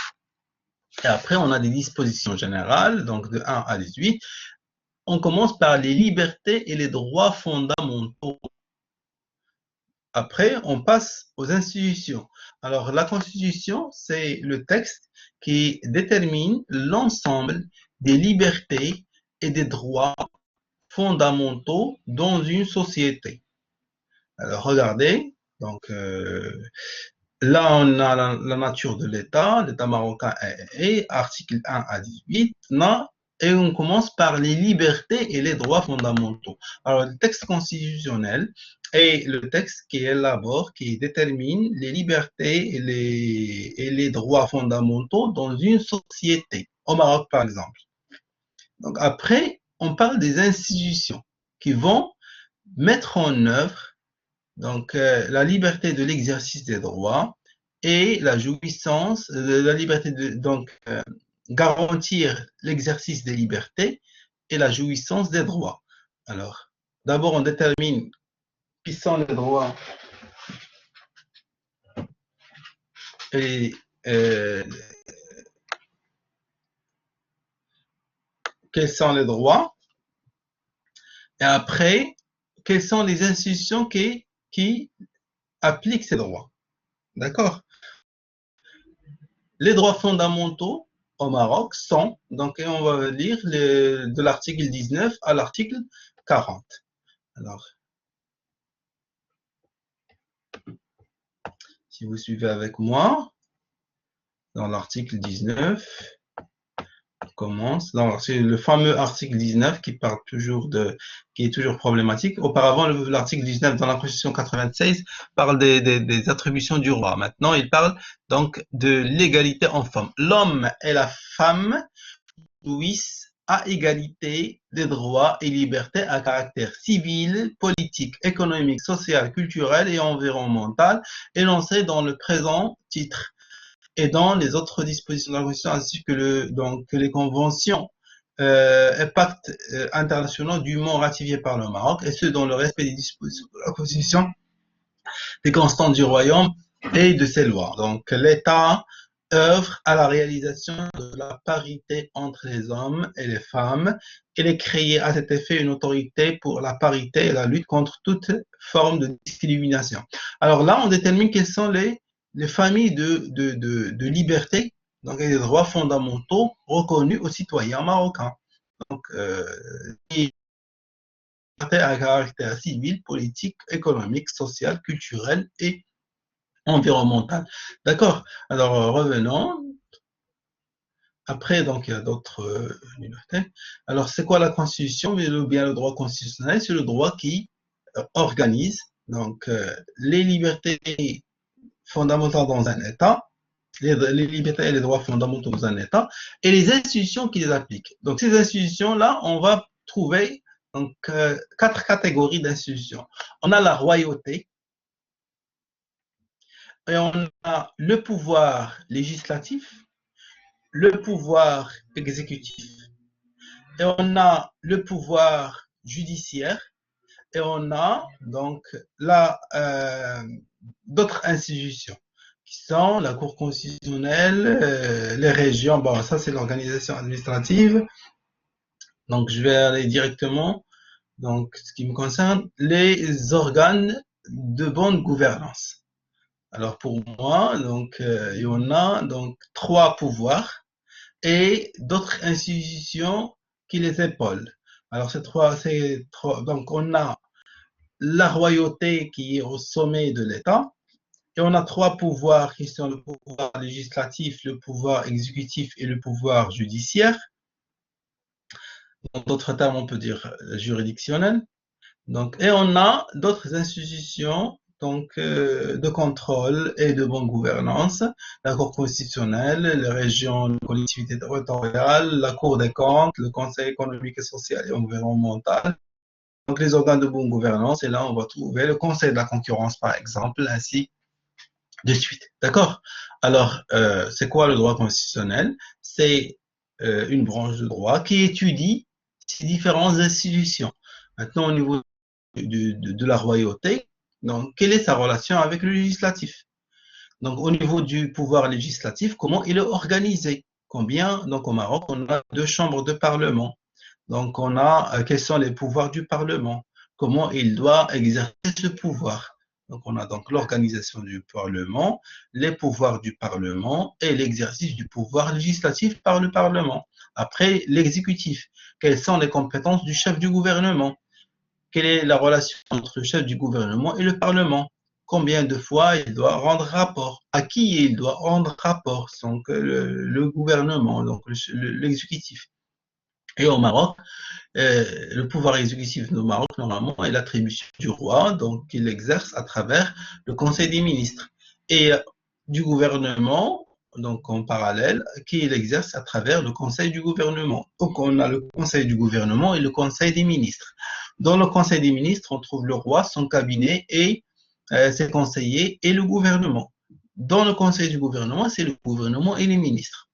Et après, on a des dispositions générales, donc de 1 à 18. On commence par les libertés et les droits fondamentaux. Après, on passe aux institutions. Alors, la Constitution, c'est le texte qui détermine l'ensemble des libertés et des droits fondamentaux dans une société. Alors, regardez, donc là, on a la nature de l'État marocain est article 1 à 18, et on commence par les libertés et les droits fondamentaux. Alors, le texte constitutionnel est le texte qui élabore, qui détermine les libertés et les droits fondamentaux dans une société. Au Maroc, par exemple. Donc, après, on parle des institutions qui vont mettre en œuvre donc, la liberté de l'exercice des droits et la jouissance de la liberté de garantir l'exercice des libertés et la jouissance des droits. Alors, d'abord, on détermine qui sont les droits et quels sont les droits, et après, quelles sont les institutions qui appliquent ces droits. D'accord? Les droits fondamentaux au Maroc sont, donc on va lire de l'article 19 à l'article 40. Alors, si vous suivez avec moi, dans l'article 19, commence. C'est le fameux article 19 qui parle toujours qui est toujours problématique. Auparavant, l'article 19 dans la Constitution 96 parle des attributions du roi. Maintenant, il parle donc de l'égalité en femmes. L'homme et la femme jouissent à égalité des droits et libertés à caractère civil, politique, économique, social, culturel et environnemental énoncés dans le présent titre et dans les autres dispositions de la Constitution, ainsi que les conventions et pactes internationaux dûment ratifiés par le Maroc, et ce dans le respect des dispositions de la Constitution, des constantes du Royaume et de ses lois. Donc l'État œuvre à la réalisation de la parité entre les hommes et les femmes. Il est créé à cet effet une autorité pour la parité et la lutte contre toute forme de discrimination. Alors là, on détermine quelles sont les familles de liberté, donc des droits fondamentaux reconnus aux citoyens marocains. Donc, à caractère civil, politique, économique, social, culturel et environnemental. D'accord? Alors, revenons. Après, donc, il y a d'autres libertés. Alors, c'est quoi la Constitution? Ou bien le droit constitutionnel? C'est le droit qui organise donc les libertés fondamentales dans un État, les libertés et les droits fondamentaux dans un État, et les institutions qui les appliquent. Donc, ces institutions-là, on va trouver donc, 4 catégories d'institutions. On a la royauté, et on a le pouvoir législatif, le pouvoir exécutif, et on a le pouvoir judiciaire, et on a donc d'autres institutions qui sont la Cour constitutionnelle, les régions. Bon, ça c'est l'organisation administrative. Donc je vais aller directement. Donc ce qui me concerne, les organes de bonne gouvernance. Alors pour moi, donc il y en a donc 3 pouvoirs et d'autres institutions qui les épaulent. Alors donc on a la royauté qui est au sommet de l'État, et on a 3 pouvoirs qui sont le pouvoir législatif, le pouvoir exécutif et le pouvoir judiciaire. En d'autres termes, on peut dire juridictionnel. Donc, et on a d'autres institutions donc, de contrôle et de bonne gouvernance, la Cour constitutionnelle, les régions, les collectivités territoriales, la Cour des comptes, le Conseil économique et social et environnemental. Donc, les organes de bonne gouvernance, et là, on va trouver le Conseil de la concurrence, par exemple, ainsi de suite. D'accord? Alors, c'est quoi le droit constitutionnel? C'est une branche de droit qui étudie ces différentes institutions. Maintenant, au niveau de la royauté, donc, quelle est sa relation avec le législatif? Donc, au niveau du pouvoir législatif, comment il est organisé? Combien? Donc, au Maroc, on a 2 chambres de parlement. Donc, on a quels sont les pouvoirs du Parlement, comment il doit exercer ce pouvoir. Donc, on a donc l'organisation du Parlement, les pouvoirs du Parlement et l'exercice du pouvoir législatif par le Parlement. Après, l'exécutif, quelles sont les compétences du chef du gouvernement? Quelle est la relation entre le chef du gouvernement et le Parlement? Combien de fois il doit rendre rapport? À qui il doit rendre rapport? Donc, le gouvernement, donc l'exécutif. Et au Maroc, le pouvoir exécutif du Maroc, normalement, est l'attribution du roi, donc il exerce à travers le Conseil des ministres. Et du gouvernement, donc en parallèle, qu'il exerce à travers le Conseil du gouvernement. Donc on a le Conseil du gouvernement et le Conseil des ministres. Dans le Conseil des ministres, on trouve le roi, son cabinet et ses conseillers et le gouvernement. Dans le Conseil du gouvernement, c'est le gouvernement et les ministres.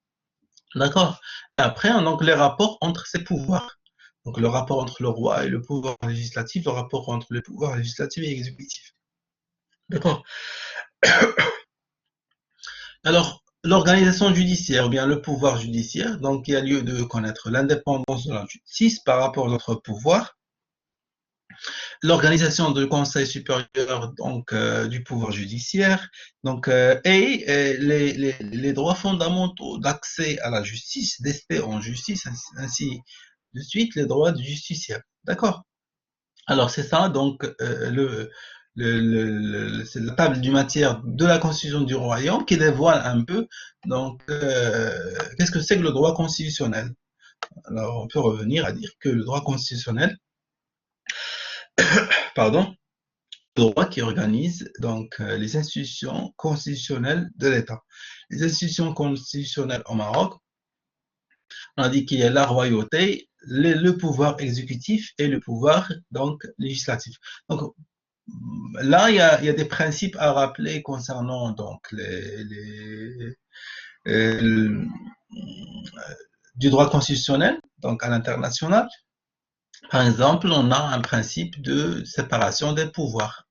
D'accord? Après, donc les rapports entre ces pouvoirs. Donc le rapport entre le roi et le pouvoir législatif, le rapport entre le pouvoir législatif et exécutif. D'accord? Alors, l'organisation judiciaire, ou bien le pouvoir judiciaire, donc il y a lieu de connaître l'indépendance de la justice par rapport aux autres pouvoirs, l'organisation du Conseil supérieur donc du pouvoir judiciaire, donc les droits fondamentaux d'accès à la justice, d'espèce en justice, ainsi de suite, les droits du justiciable. D'accord? Alors c'est ça, donc c'est la table du matière de la Constitution du Royaume qui dévoile un peu donc qu'est-ce que c'est que le droit constitutionnel. Alors on peut revenir à dire que le droit constitutionnel, pardon, le droit qui organise donc les institutions constitutionnelles de l'État. Les institutions constitutionnelles au Maroc, on a dit qu'il y a la royauté, le pouvoir exécutif et le pouvoir donc législatif. Donc là, il y a des principes à rappeler concernant donc euh, du droit constitutionnel, donc à l'international. Par exemple, on a un principe de séparation des pouvoirs.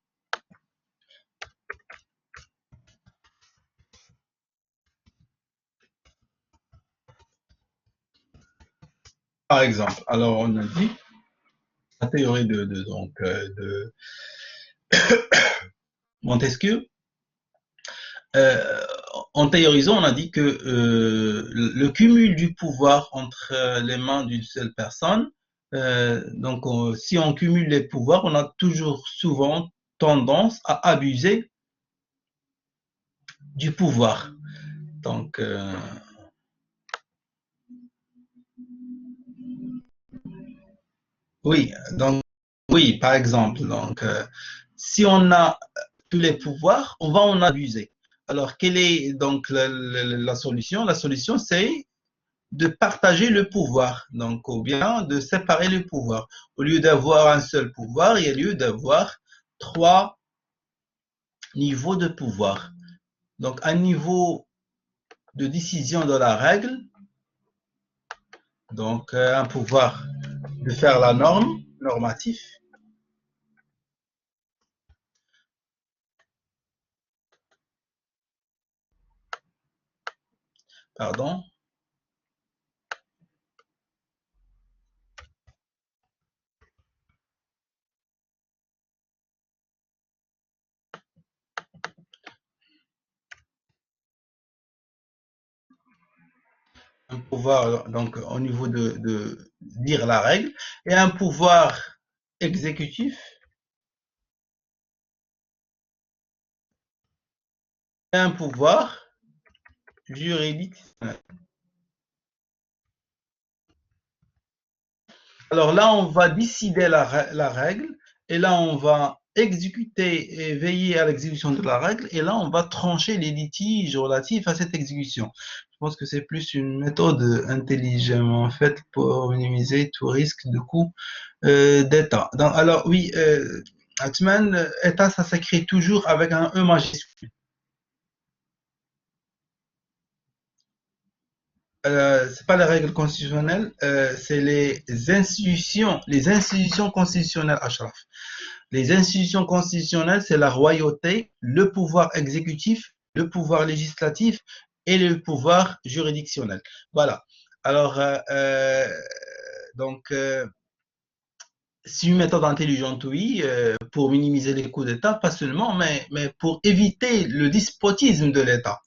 Par exemple, alors on a dit la théorie de Montesquieu. En théorisant, on a dit que le cumul du pouvoir entre les mains d'une seule personne, donc si on cumule les pouvoirs, on a toujours souvent tendance à abuser du pouvoir. Donc, oui, donc, oui, par exemple, donc, si on a tous les pouvoirs, on va en abuser. Alors, quelle est donc la solution? La solution, c'est de partager le pouvoir, donc, ou bien de séparer le pouvoir. Au lieu d'avoir un seul pouvoir, il y a lieu d'avoir 3 niveaux de pouvoir. Donc, un niveau de décision de la règle, donc un pouvoir de faire la norme, normatif. Pardon. Un pouvoir donc au niveau de dire la règle et un pouvoir exécutif et un pouvoir juridique. Alors là, on va décider la règle et là, on va exécuter et veiller à l'exécution de la règle et là, on va trancher les litiges relatifs à cette exécution. Je pense que c'est plus une méthode intelligemment faite pour minimiser tout risque de coût d'État. Alors oui, Atman, État, ça s'écrit toujours avec un E majuscule. C'est pas les règles constitutionnelles, c'est les institutions constitutionnelles, Ashraf. Les institutions constitutionnelles, c'est la royauté, le pouvoir exécutif, le pouvoir législatif et le pouvoir juridictionnel. Voilà. Alors, donc, c'est une méthode intelligente, oui, pour minimiser les coûts d'État, pas seulement, mais pour éviter le despotisme de l'État.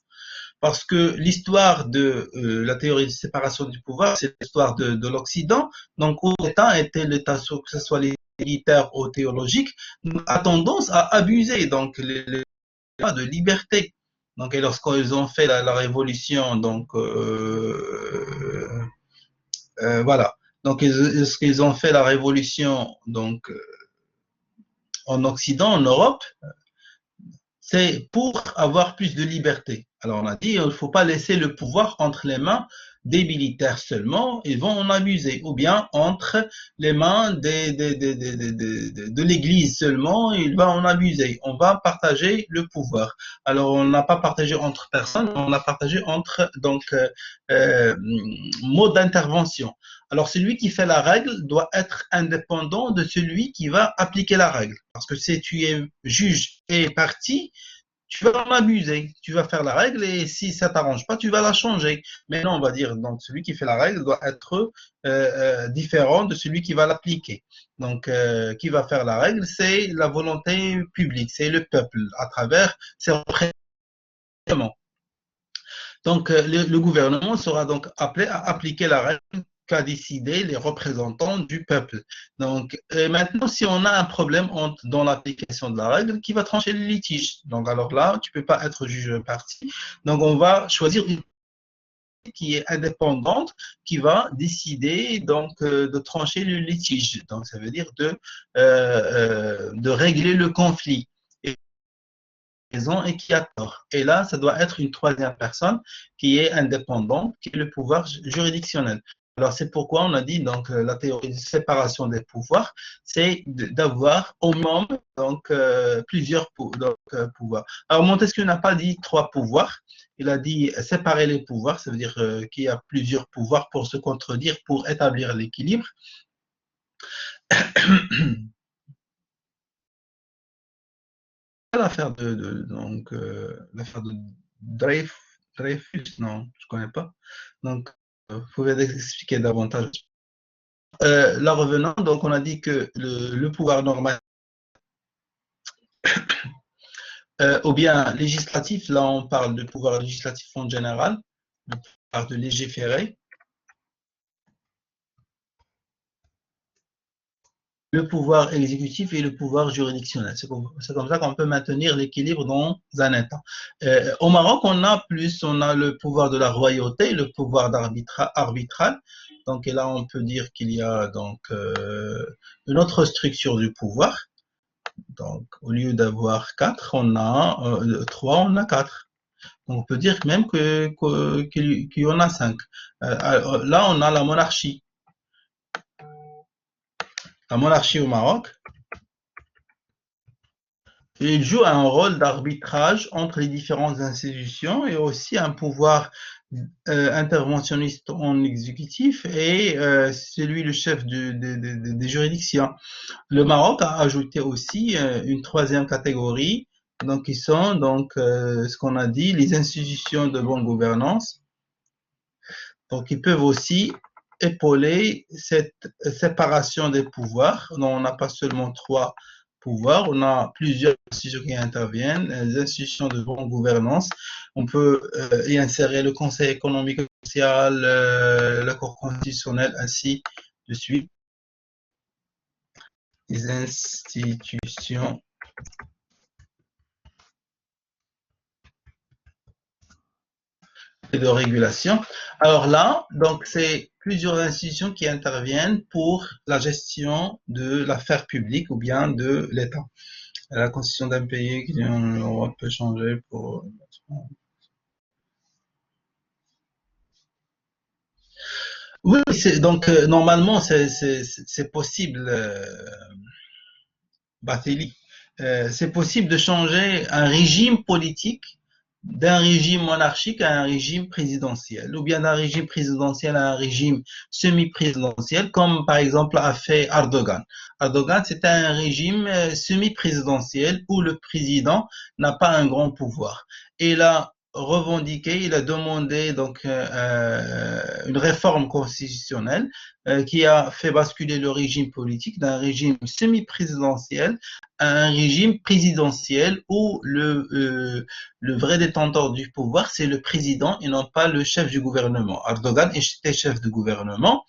Parce que l'histoire de la théorie de séparation du pouvoir, c'est l'histoire de l'Occident. Donc, où l'État était l'État, que ce soit les militaires ou théologiques, a tendance à abuser donc les de liberté. Donc, et lorsqu'ils ont fait la révolution, donc voilà. Donc, ils ont fait la révolution donc, en Occident, en Europe, c'est pour avoir plus de liberté. Alors on a dit, il ne faut pas laisser le pouvoir entre les mains des militaires seulement, ils vont en abuser, ou bien entre les mains de l'Église seulement, il va en abuser. On va partager le pouvoir. Alors on n'a pas partagé entre personnes, on a partagé entre donc modes d'intervention. Alors celui qui fait la règle doit être indépendant de celui qui va appliquer la règle. Parce que si tu es juge et partie, tu vas en abuser, tu vas faire la règle et si ça t'arrange pas, tu vas la changer. Mais non, on va dire, donc celui qui fait la règle doit être différent de celui qui va l'appliquer. Donc, qui va faire la règle, c'est la volonté publique, c'est le peuple à travers ses représentants. Donc, le gouvernement sera donc appelé à appliquer la règle qu'a décidé les représentants du peuple. Donc, maintenant, si on a un problème dans l'application de la règle, qui va trancher le litige? Donc, alors là, tu ne peux pas être juge parti. Donc, on va choisir une qui est indépendante, qui va décider donc de trancher le litige. Donc, ça veut dire de régler le conflit raison et qui a tort. Et là, ça doit être une troisième personne qui est indépendante, qui est le pouvoir juridictionnel. Alors, c'est pourquoi on a dit, donc, la théorie de séparation des pouvoirs, c'est d'avoir au minimum, donc, plusieurs pouvoirs. Alors, Montesquieu n'a pas dit trois pouvoirs, il a dit séparer les pouvoirs, ça veut dire qu'il y a plusieurs pouvoirs pour se contredire, pour établir l'équilibre. L'affaire donc l'affaire de Dreyfus, non, je connais pas. Donc, vous pouvez expliquer davantage. Là revenant, donc on a dit que le pouvoir normal, ou bien législatif, là on parle de pouvoir législatif en général, le pouvoir de légiférer. Le pouvoir exécutif et le pouvoir juridictionnel. C'est comme ça qu'on peut maintenir l'équilibre dans un État. Au Maroc, on a le pouvoir de la royauté, le pouvoir arbitral. Donc, et là, on peut dire qu'il y a donc une autre structure du pouvoir. Donc, au lieu d'avoir quatre, on a trois, on a quatre. Donc, on peut dire même qu'il y en a cinq. Là, on a la monarchie. La monarchie au Maroc, il joue un rôle d'arbitrage entre les différentes institutions et aussi un pouvoir interventionniste en exécutif et celui le chef des juridictions. Le Maroc a ajouté aussi une troisième catégorie, donc qui sont donc ce qu'on a dit les institutions de bonne gouvernance. Donc ils peuvent aussi épauler cette séparation des pouvoirs. Donc, on n'a pas seulement trois pouvoirs, on a plusieurs institutions qui interviennent, les institutions de bonne gouvernance. On peut y insérer le Conseil économique et social, la Cour constitutionnelle, ainsi de suite. Les institutions de régulation. Alors là, donc c'est plusieurs institutions qui interviennent pour la gestion de l'affaire publique ou bien de l'État. La constitution d'un pays qui en Europe peut changer pour... Oui, donc normalement c'est possible, Bathélie. C'est possible de changer un régime politique d'un régime monarchique à un régime présidentiel, ou bien d'un régime présidentiel à un régime semi-présidentiel, comme par exemple a fait Erdogan. Erdogan, c'était un régime semi-présidentiel où le président n'a pas un grand pouvoir. Et là, revendiqué, il a demandé donc une réforme constitutionnelle qui a fait basculer le régime politique d'un régime semi-présidentiel à un régime présidentiel où le vrai détenteur du pouvoir, c'est le président et non pas le chef du gouvernement. Erdogan était chef de gouvernement.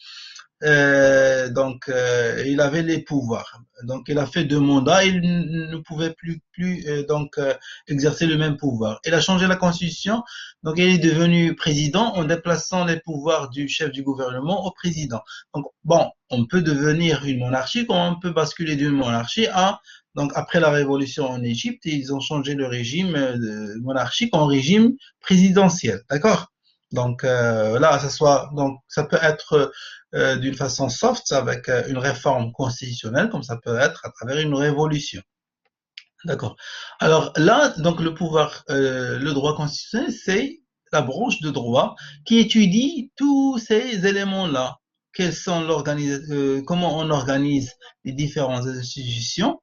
il avait les pouvoirs. Donc, il a fait 2 mandats, il ne pouvait plus exercer le même pouvoir. Il a changé la constitution, donc il est devenu président en déplaçant les pouvoirs du chef du gouvernement au président. Donc, bon, on peut devenir une monarchie, comme on peut basculer d'une monarchie à donc, après la révolution en Égypte, ils ont changé le régime monarchique en régime présidentiel. D'accord? Donc, là, ça peut être d'une façon soft avec une réforme constitutionnelle, comme ça peut être à travers une révolution. D'accord. Alors là, donc le droit constitutionnel, c'est la branche de droit qui étudie tous ces éléments-là. Comment on organise les différentes institutions,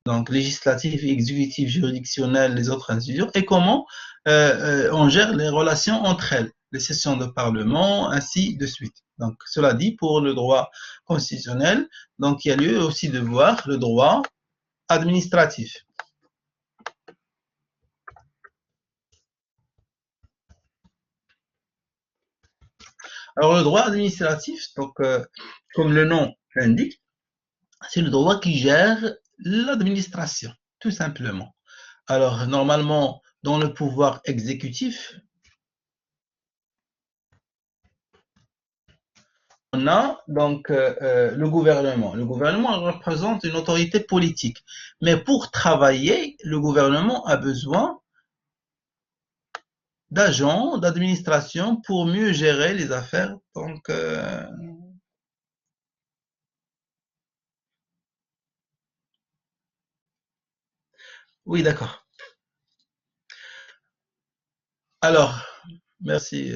donc législatives, exécutives, juridictionnelles, les autres institutions, et comment on gère les relations entre elles, les sessions de parlement, ainsi de suite. Donc, cela dit, pour le droit constitutionnel, donc il y a lieu aussi de voir le droit administratif. Alors, le droit administratif, donc, comme le nom l'indique, c'est le droit qui gère l'administration, tout simplement. Alors, normalement, dans le pouvoir exécutif, on a donc le gouvernement. Le gouvernement représente une autorité politique. Mais pour travailler, le gouvernement a besoin d'agents, d'administration pour mieux gérer les affaires. Donc, oui, d'accord. Alors, merci.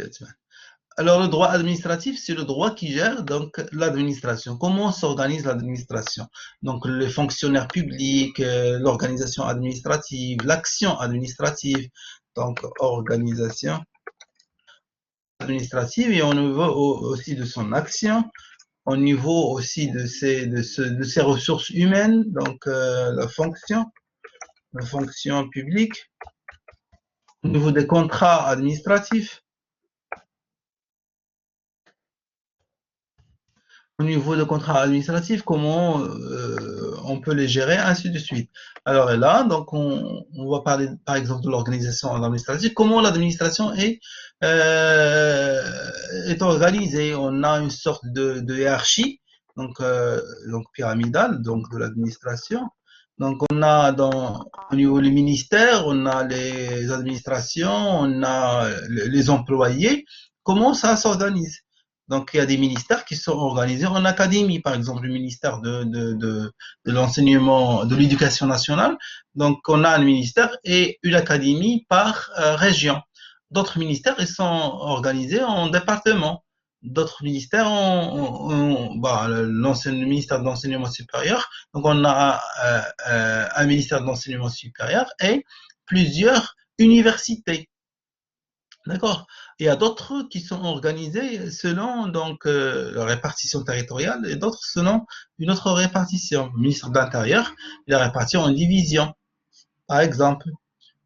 Alors, le droit administratif, c'est le droit qui gère donc l'administration. Comment s'organise l'administration? Donc, les fonctionnaires publics, l'organisation administrative, l'action administrative, donc organisation administrative et au niveau aussi de son action, au niveau aussi de ses ressources humaines, donc la fonction publique, au niveau des contrats administratifs, au niveau des contrats administratifs, comment on peut les gérer, ainsi de suite. Alors là, donc on va parler par exemple de l'organisation administrative, comment l'administration est organisée. On a une sorte de hiérarchie, donc pyramidale, donc de l'administration. Donc on a au niveau des ministères, on a les administrations, on a les employés. Comment ça s'organise? Donc, il y a des ministères qui sont organisés en académie, par exemple le ministère de l'enseignement, de l'éducation nationale. Donc, on a un ministère et une académie par région. D'autres ministères, ils sont organisés en départements. D'autres ministères, le ministère de l'enseignement supérieur. Donc, on a un ministère de l'enseignement supérieur et plusieurs universités. D'accord. Il y a d'autres qui sont organisés selon donc la répartition territoriale et d'autres selon une autre répartition. Le ministère de l'Intérieur, il est réparti en divisions. Par exemple,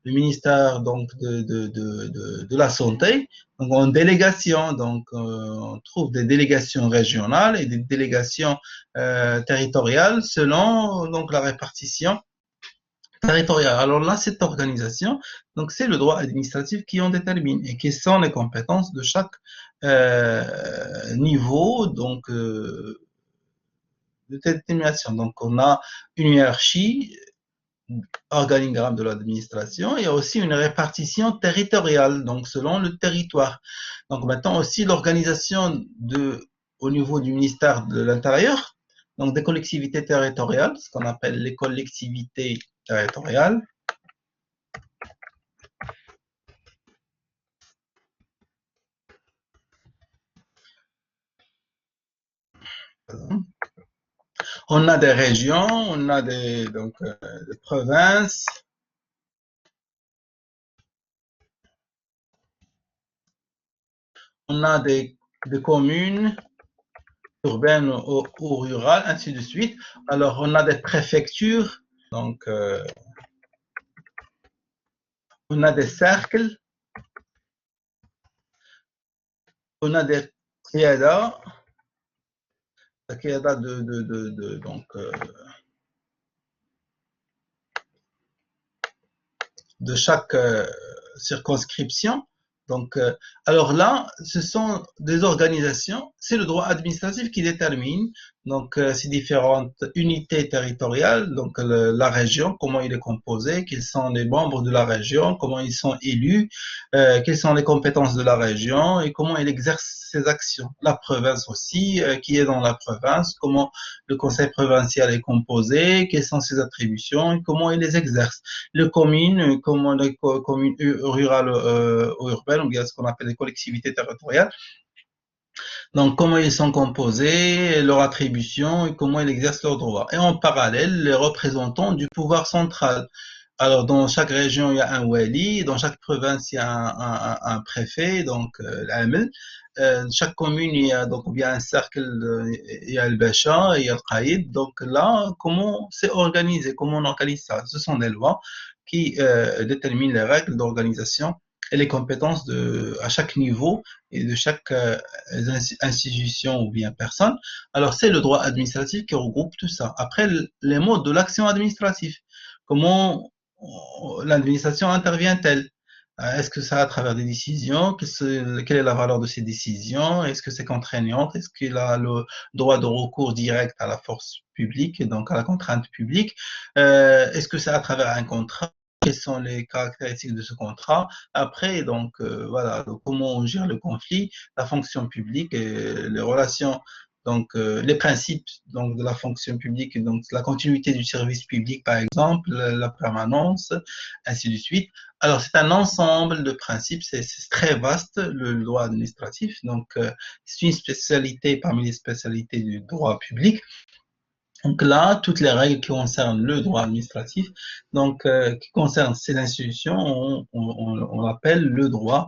le ministère donc de la Santé, donc en délégation. Donc, on trouve des délégations régionales et des délégations territoriales selon donc la répartition territoriale. Alors là, cette organisation, donc c'est le droit administratif qui en détermine et quelles sont les compétences de chaque niveau donc de détermination. Donc on a une hiérarchie, organigramme de l'administration, il y a aussi une répartition territoriale, donc selon le territoire. Donc maintenant aussi l'organisation au niveau du ministère de l'Intérieur, donc des collectivités territoriales, ce qu'on appelle les collectivités territoriales. On a des régions, on a des provinces, on a des communes urbaines ou rurales, ainsi de suite. Alors, on a des préfectures, donc on a des cercles, on a des triadas, القيادات de chaque circonscription. Donc, alors là, ce sont des organisations, c'est le droit administratif qui détermine donc ces différentes unités territoriales, donc la région, comment il est composé, quels sont les membres de la région, comment ils sont élus, quelles sont les compétences de la région et comment il exerce ses actions. La province aussi, qui est dans la province, comment le conseil provincial est composé, quelles sont ses attributions et comment il les exerce. Les communes, comment les communes rurales ou urbaines, ou bien ce qu'on appelle les collectivités territoriales. Donc, comment ils sont composés, leur attribution et comment ils exercent leurs droits. Et en parallèle, les représentants du pouvoir central. Alors, dans chaque région, il y a un wali, dans chaque province, il y a un préfet, donc l'amel. Chaque commune, il y a donc bien un cercle, il y a le Bacha, il y a le Qaïd. Donc là, comment c'est organisé, comment on organise ça? Ce sont des lois qui déterminent les règles d'organisation et les compétences à chaque niveau et de chaque institution ou bien personne. Alors, c'est le droit administratif qui regroupe tout ça. Après, les modes de l'action administrative. Comment l'administration intervient-elle? Est-ce que ça à travers des décisions? Quelle est la valeur de ces décisions? Est-ce que c'est contraignant? Est-ce qu'il a le droit de recours direct à la force publique, donc à la contrainte publique? Est-ce que c'est à travers un contrat? Quelles sont les caractéristiques de ce contrat? Après, donc voilà, donc, comment on gère le conflit, la fonction publique, et les relations, donc les principes donc de la fonction publique, donc la continuité du service public par exemple, la permanence, ainsi de suite. Alors c'est un ensemble de principes, c'est très vaste le droit administratif, donc c'est une spécialité parmi les spécialités du droit public. Donc là, toutes les règles qui concernent le droit administratif, donc qui concernent ces institutions, on l'appelle le droit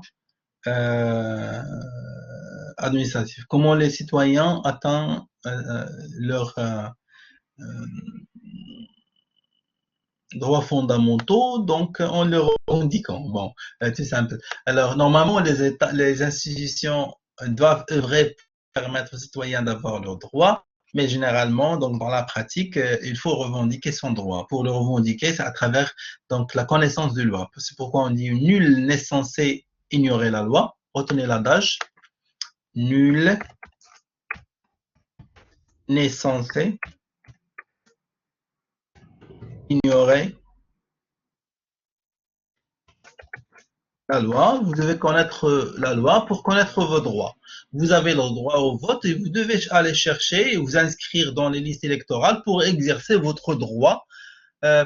administratif. Comment les citoyens atteignent leurs droits fondamentaux, donc en les revendiquant. Bon, tout simple. Alors normalement, les institutions doivent œuvrer pour permettre aux citoyens d'avoir leurs droits. Mais généralement, donc dans la pratique, il faut revendiquer son droit. Pour le revendiquer, c'est à travers donc la connaissance de loi. C'est pourquoi on dit nul n'est censé ignorer la loi. Retenez l'adage. Nul n'est censé ignorer la loi. Vous devez connaître la loi pour connaître vos droits. Vous avez le droit au vote et vous devez aller chercher et vous inscrire dans les listes électorales pour exercer votre droit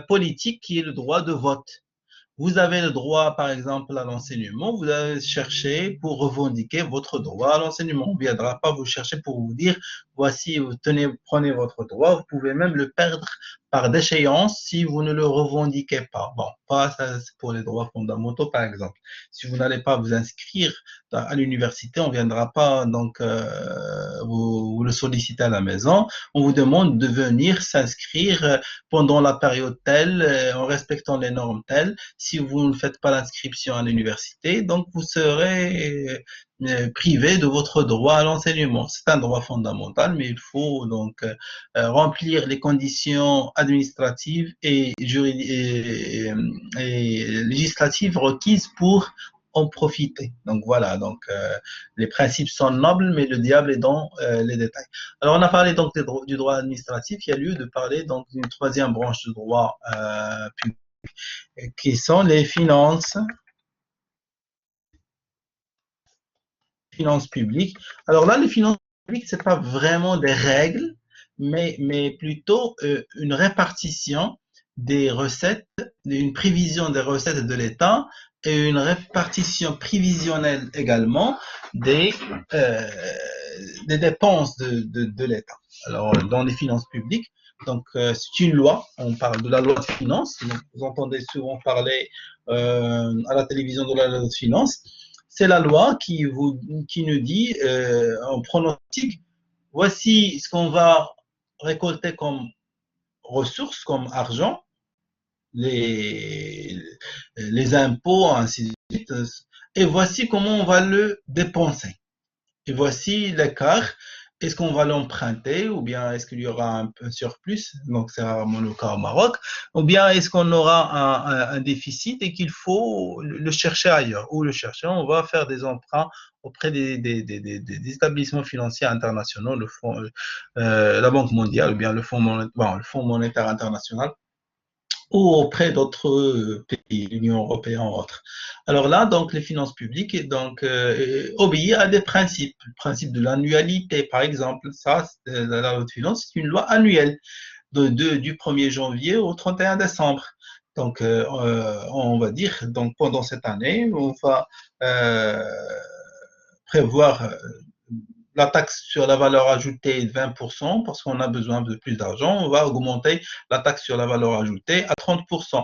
politique qui est le droit de vote. Vous avez le droit, par exemple, à l'enseignement. Vous allez chercher pour revendiquer votre droit à l'enseignement. On ne viendra pas vous chercher pour vous dire, voici, vous tenez, prenez votre droit. Vous pouvez même le perdre par déchéance si vous ne le revendiquez pas. Bon, pas ça, c'est pour les droits fondamentaux, par exemple. Si vous n'allez pas vous inscrire à l'université, on ne viendra pas donc vous le solliciter à la maison. On vous demande de venir s'inscrire pendant la période telle, en respectant les normes telles. Si vous ne faites pas l'inscription à l'université, donc vous serez privé de votre droit à l'enseignement. C'est un droit fondamental, mais il faut donc remplir les conditions administratives et législatives requises pour en profiter. Donc voilà, donc les principes sont nobles, mais le diable est dans les détails. Alors on a parlé donc du droit administratif, il y a lieu de parler donc d'une troisième branche du droit public, qui sont les finances publiques. Alors là, les finances publiques, c'est pas vraiment des règles, mais plutôt une répartition des recettes, une prévision des recettes de l'État et une répartition prévisionnelle également des dépenses de l'État. Alors, dans les finances publiques, donc c'est une loi, on parle de la loi de finances, donc, vous entendez souvent parler à la télévision de la loi de finances. C'est la loi qui nous dit en pronostic, voici ce qu'on va récolter comme ressources, comme argent, les impôts, ainsi de suite, et voici comment on va le dépenser. Et voici l'écart est-ce qu'on va l'emprunter ou bien est-ce qu'il y aura un surplus? Donc, c'est rarement le cas au Maroc. Ou bien est-ce qu'on aura un déficit et qu'il faut le chercher ailleurs? Ou le chercher, on va faire des emprunts auprès des établissements financiers internationaux, la Banque mondiale ou bien le Fonds monétaire international ou auprès d'autres pays, l'Union européenne ou autres. Alors là, donc, les finances publiques obéissent à des principes. Le principe de l'annualité, par exemple, ça, la loi de finances, c'est une loi annuelle du 1er janvier au 31 décembre. Donc, on va dire, donc, pendant cette année, on va euh, prévoir la taxe sur la valeur ajoutée de 20% parce qu'on a besoin de plus d'argent. On va augmenter la taxe sur la valeur ajoutée à 30%.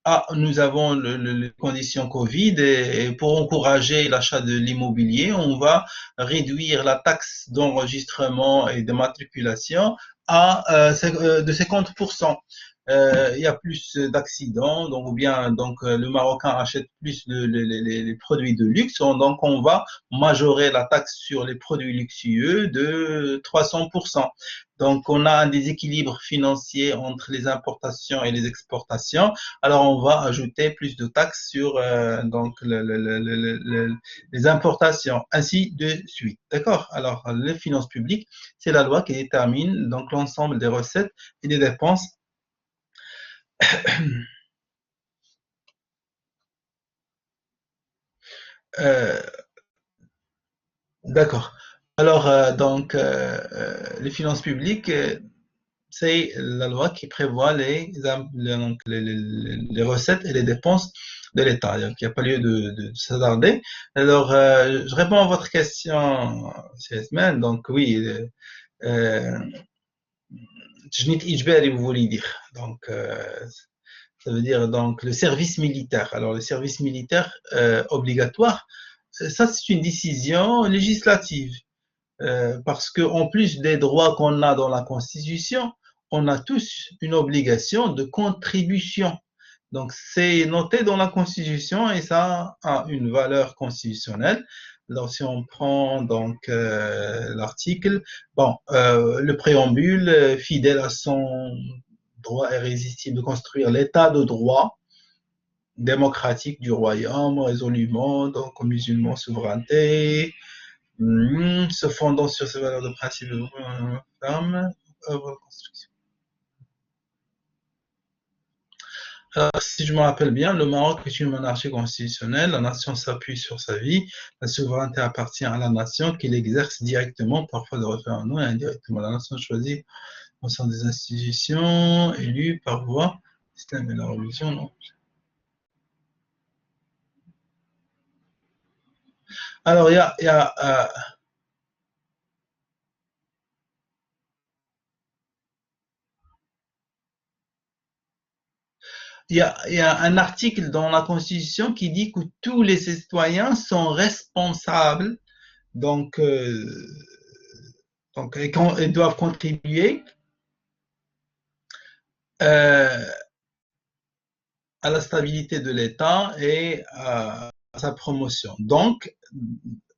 Ah, nous avons les conditions Covid et pour encourager l'achat de l'immobilier, on va réduire la taxe d'enregistrement et de matriculation de 50%. Il y a plus d'accidents, donc ou bien le Marocain achète plus les produits de luxe, donc on va majorer la taxe sur les produits luxueux de 300%. Donc, on a un déséquilibre financier entre les importations et les exportations. Alors, on va ajouter plus de taxes sur les importations, ainsi de suite. D'accord? Alors, les finances publiques, c'est la loi qui détermine donc l'ensemble des recettes et des dépenses. Euh, D'accord. Alors, les finances publiques, c'est la loi qui prévoit les recettes et les dépenses de l'État. Donc, il n'y a pas lieu de s'attarder. Alors, je réponds à votre question, Yasmine. Donc, oui, Tjnit Ijbari, vous voulez dire. Donc, ça veut dire donc le service militaire. Alors, le service militaire obligatoire, ça, c'est une décision législative. Parce qu'en plus des droits qu'on a dans la Constitution, on a tous une obligation de contribution. Donc, c'est noté dans la Constitution et ça a une valeur constitutionnelle. Alors, si on prend l'article, le préambule, fidèle à son droit irrésistible de construire l'état de droit démocratique du royaume, résolument, donc musulman, souveraineté, se fondant sur ces valeurs de principe de ferme, œuvre de construction. Alors, si je me rappelle bien, le Maroc est une monarchie constitutionnelle, la nation s'appuie sur sa vie, la souveraineté appartient à la nation qui l'exerce directement, parfois de référendum et indirectement. La nation choisit au sein des institutions élues par voie, système et la religion, non. Alors, il y a un article dans la Constitution qui dit que tous les citoyens sont responsables, donc, euh, ils doivent contribuer euh, à la stabilité de l'État et à sa promotion. Donc,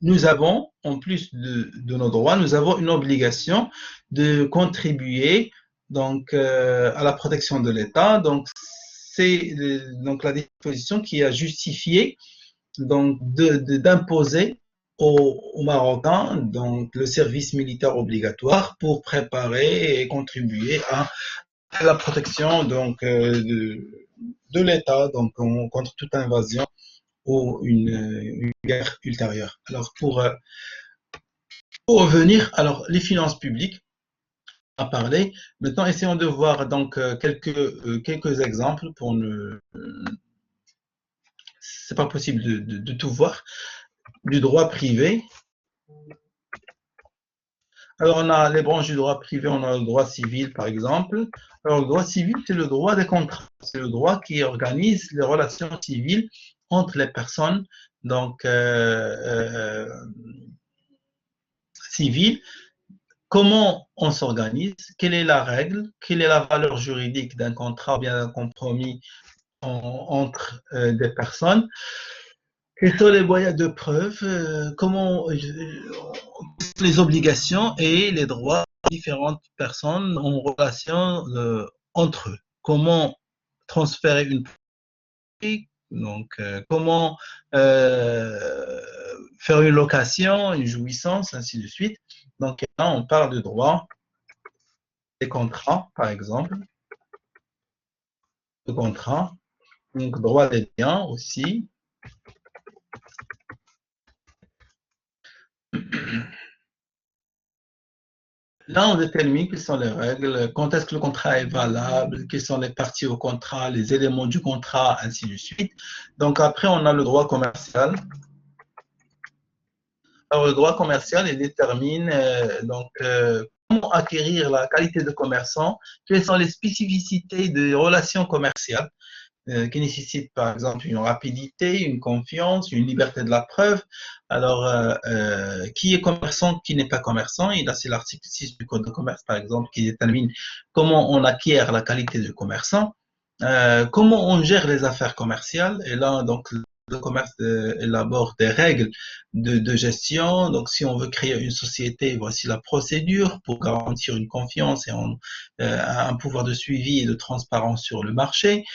nous avons, en plus de nos droits, nous avons une obligation de contribuer à la protection de l'État. Donc, c'est donc la disposition qui a justifié d'imposer aux Marocains donc le service militaire obligatoire pour préparer et contribuer à la protection de l'État contre toute invasion ou une guerre ultérieure. Alors pour revenir, alors les finances publiques à parler. Maintenant, essayons de voir donc quelques exemples pour ne c'est pas possible de tout voir. Du droit privé. Alors, on a les branches du droit privé, on a le droit civil, par exemple. Alors, le droit civil, c'est le droit des contrats. C'est le droit qui organise les relations civiles entre les personnes civiles. Comment on s'organise? Quelle est la règle? Quelle est la valeur juridique d'un contrat ou bien d'un compromis entre des personnes? Quels sont les moyens de preuve, les obligations et les droits de différentes personnes en relation entre eux. Comment transférer une propriété, donc comment faire une location, une jouissance, ainsi de suite. Donc là, on parle de droit des contrats, par exemple, de contrats, donc droit des biens aussi. Là, on détermine quelles sont les règles, quand est-ce que le contrat est valable, quelles sont les parties au contrat, les éléments du contrat, ainsi de suite. Donc après, on a le droit commercial. Alors, le droit commercial, il détermine comment acquérir la qualité de commerçant, quelles sont les spécificités des relations commerciales qui nécessitent par exemple une rapidité, une confiance, une liberté de la preuve. Alors, qui est commerçant, qui n'est pas commerçant? Et là, c'est l'article 6 du Code de commerce, par exemple, qui détermine comment on acquiert la qualité de commerçant, comment on gère les affaires commerciales. Et là, donc, le commerce élabore des règles de gestion. Donc, si on veut créer une société, voici la procédure pour garantir une confiance et un pouvoir de suivi et de transparence sur le marché.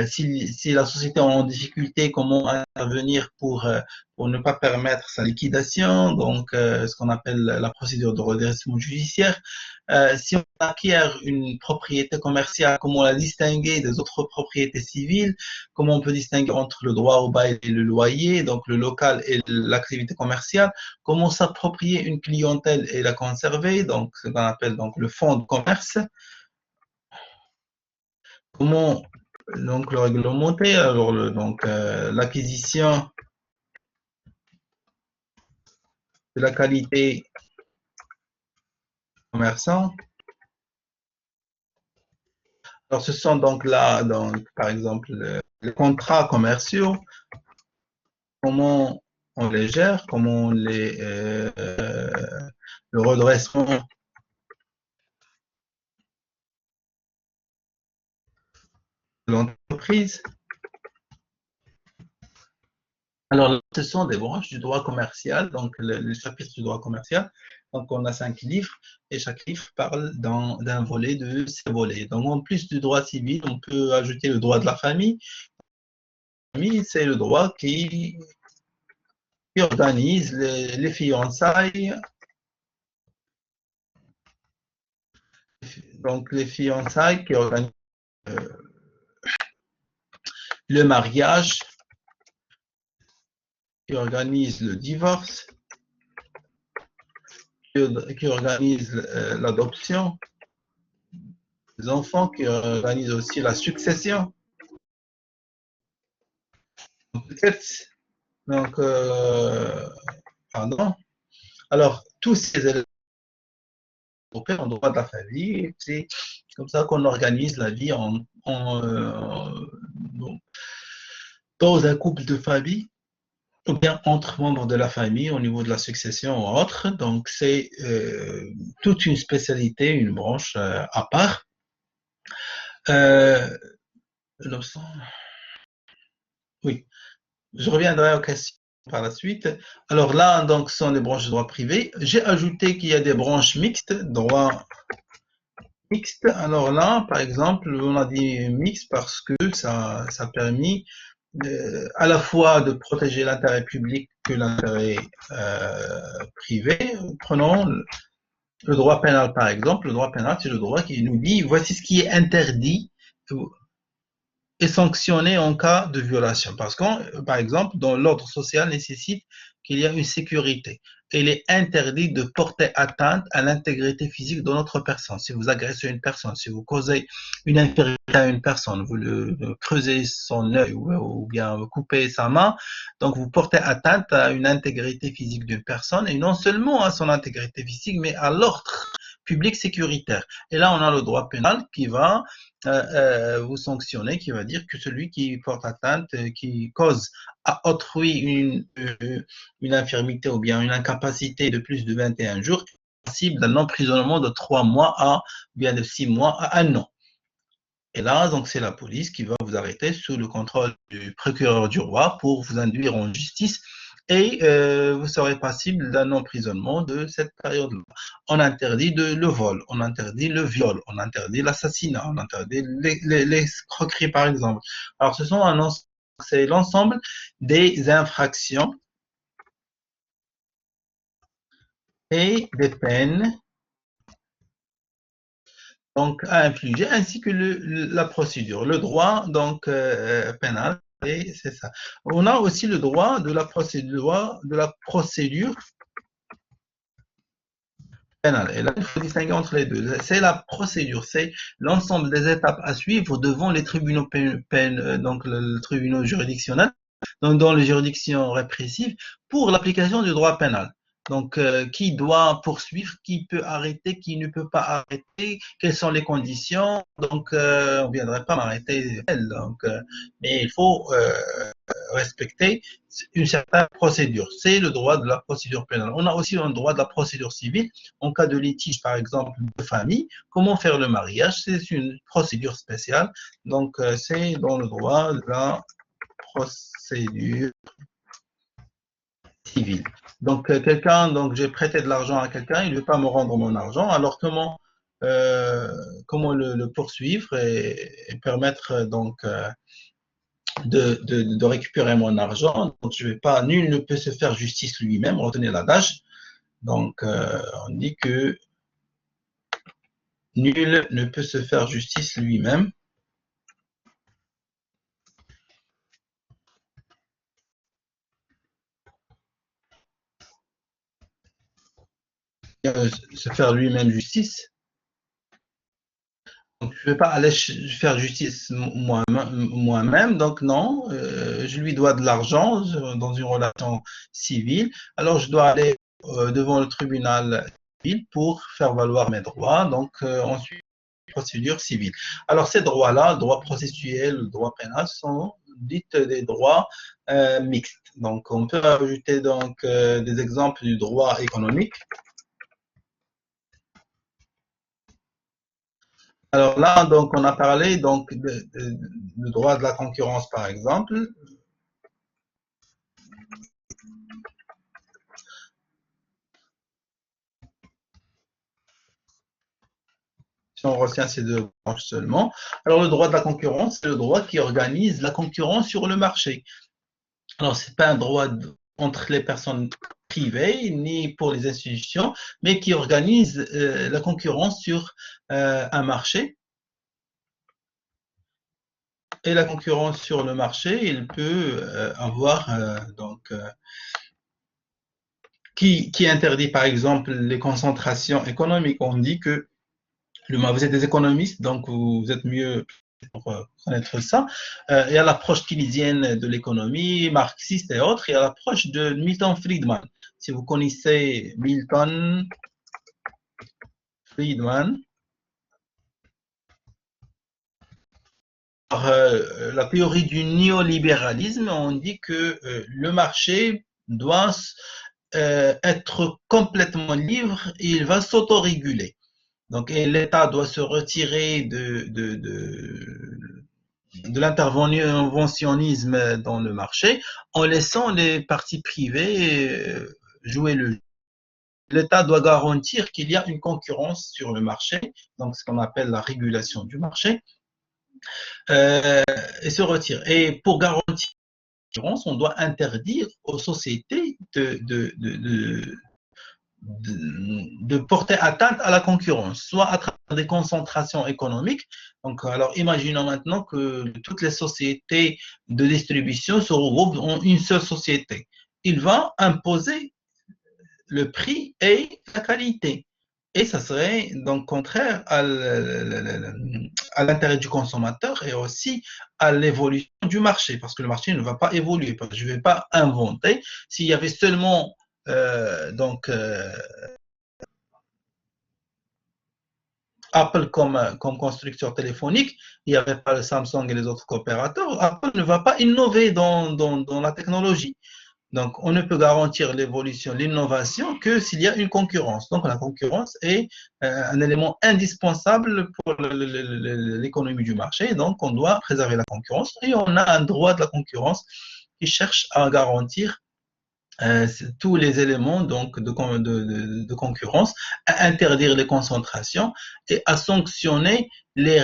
Si la société est en difficulté, comment intervenir pour ne pas permettre sa liquidation, donc ce qu'on appelle la procédure de redressement judiciaire. Si on acquiert une propriété commerciale, comment la distinguer des autres propriétés civiles, comment on peut distinguer entre le droit au bail et le loyer, donc le local et l'activité commerciale, comment s'approprier une clientèle et la conserver, donc ce qu'on appelle donc le fonds de commerce, comment donc le réglementer, alors l'acquisition de la qualité commerçant. Alors ce sont donc là, donc, par exemple, les contrats commerciaux, comment on les gère, comment on le redressement de l'entreprise. Alors, ce sont des branches du droit commercial, donc le chapitre du droit commercial. Donc, on a 5 livres et chaque livre parle d'un volet de ces volets. Donc, en plus du droit civil, on peut ajouter le droit de la famille. La famille, c'est le droit qui organise les fiançailles. Donc, les fiançailles qui organisent le mariage, qui organisent le divorce, qui organisent l'adoption des enfants, qui organisent aussi la succession. Donc, pardon. Alors, tous ces éléments en droit de la famille, c'est comme ça qu'on organise la vie dans un couple de famille, ou bien entre membres de la famille au niveau de la succession ou autre. Donc, c'est toute une spécialité, une branche à part. Oui, je reviendrai aux questions par la suite. Alors là, donc, ce sont des branches de droit privé. J'ai ajouté qu'il y a des branches mixtes, droit mixte. Alors là, par exemple, on a dit mixte parce que ça a permis à la fois de protéger l'intérêt public que l'intérêt privé. Prenons le droit pénal, par exemple. Le droit pénal, c'est le droit qui nous dit voici ce qui est interdit et sanctionné en cas de violation. Parce que, par exemple, dans l'ordre social nécessite qu'il y a une sécurité. Il est interdit de porter atteinte à l'intégrité physique de notre personne. Si vous agressez une personne, si vous causez une infirmité à une personne, vous le creusez son œil ou bien vous coupez sa main, donc vous portez atteinte à une intégrité physique d'une personne et non seulement à son intégrité physique, mais à l'ordre public sécuritaire. Et là, on a le droit pénal qui va vous sanctionner, qui va dire que celui qui porte atteinte, qui cause à autrui une infirmité ou bien une incapacité de plus de 21 jours est passible d'un emprisonnement de 3 mois à bien de 6 mois à 1 an. Et là, donc, c'est la police qui va vous arrêter sous le contrôle du procureur du roi pour vous induire en justice et vous serez passible d'un emprisonnement de cette période-là. On interdit le vol, on interdit le viol, on interdit l'assassinat, on interdit l'escroquerie, par exemple. Alors, c'est l'ensemble des infractions et des peines donc à infliger, ainsi que la procédure, le droit donc pénal, et c'est ça. On a aussi le droit de la procédure pénale. Et là, il faut distinguer entre les deux. C'est la procédure, c'est l'ensemble des étapes à suivre devant les tribunaux donc le tribunal juridictionnel, donc dans les juridictions répressives, pour l'application du droit pénal. Donc, qui doit poursuivre, qui peut arrêter, qui ne peut pas arrêter, quelles sont les conditions. Donc, on ne viendrait pas m'arrêter. Donc, mais il faut respecter une certaine procédure. C'est le droit de la procédure pénale. On a aussi un droit de la procédure civile. En cas de litige, par exemple, de famille, comment faire le mariage, c'est une procédure spéciale. Donc, c'est dans le droit de la procédure civile. Donc, donc j'ai prêté de l'argent à quelqu'un, il ne veut pas me rendre mon argent, alors comment le poursuivre et permettre donc de récupérer mon argent. Donc, je vais pas, nul ne peut se faire justice lui-même, retenez l'adage. Donc, on dit que nul ne peut se faire justice lui-même. Se faire lui-même justice. Donc, je ne vais pas aller faire justice moi-même, donc non, je lui dois de l'argent dans une relation civile, alors je dois aller devant le tribunal civil pour faire valoir mes droits, donc ensuite, procédure civile. Alors, ces droits-là, le droit processuel, le droit pénal, sont dites des droits mixtes. Donc, on peut ajouter donc, des exemples du droit économique. Alors là, donc, on a parlé donc du droit de la concurrence, par exemple. Si on retient ces deux branches seulement. Alors, le droit de la concurrence, c'est le droit qui organise la concurrence sur le marché. Alors, ce n'est pas un droit entre les personnes privées ni pour les institutions, mais qui organise la concurrence sur un marché. Et la concurrence sur le marché, il peut avoir donc qui interdit par exemple les concentrations économiques. On dit que vous êtes des économistes, donc vous êtes mieux pour connaître ça. Il y a l'approche keynesienne de l'économie, marxiste et autres. Il y a l'approche de Milton Friedman. Si vous connaissez Milton Friedman, la théorie du néolibéralisme, on dit que le marché doit être complètement libre et il va s'autoréguler. Donc, l'État doit se retirer de l'interventionnisme dans le marché en laissant les parties privées jouer le jeu. L'État doit garantir qu'il y a une concurrence sur le marché, donc ce qu'on appelle la régulation du marché, et se retire. Et pour garantir la concurrence, on doit interdire aux sociétés de porter atteinte à la concurrence, soit à travers des concentrations économiques. Donc, alors, imaginons maintenant que toutes les sociétés de distribution se regroupent en une seule société. Il va imposer le prix et la qualité. Et ça serait donc contraire à l'intérêt du consommateur et aussi à l'évolution du marché, parce que le marché ne va pas évoluer. Je ne vais pas inventer. S'il y avait seulement Apple comme constructeur téléphonique, il n'y avait pas le Samsung et les autres coopérateurs. Apple ne va pas innover dans la technologie. Donc, on ne peut garantir l'évolution, l'innovation que s'il y a une concurrence. Donc, la concurrence est un élément indispensable pour l'économie du marché. Donc, on doit préserver la concurrence et on a un droit de la concurrence qui cherche à garantir tous les éléments donc de concurrence, à interdire les concentrations et à sanctionner les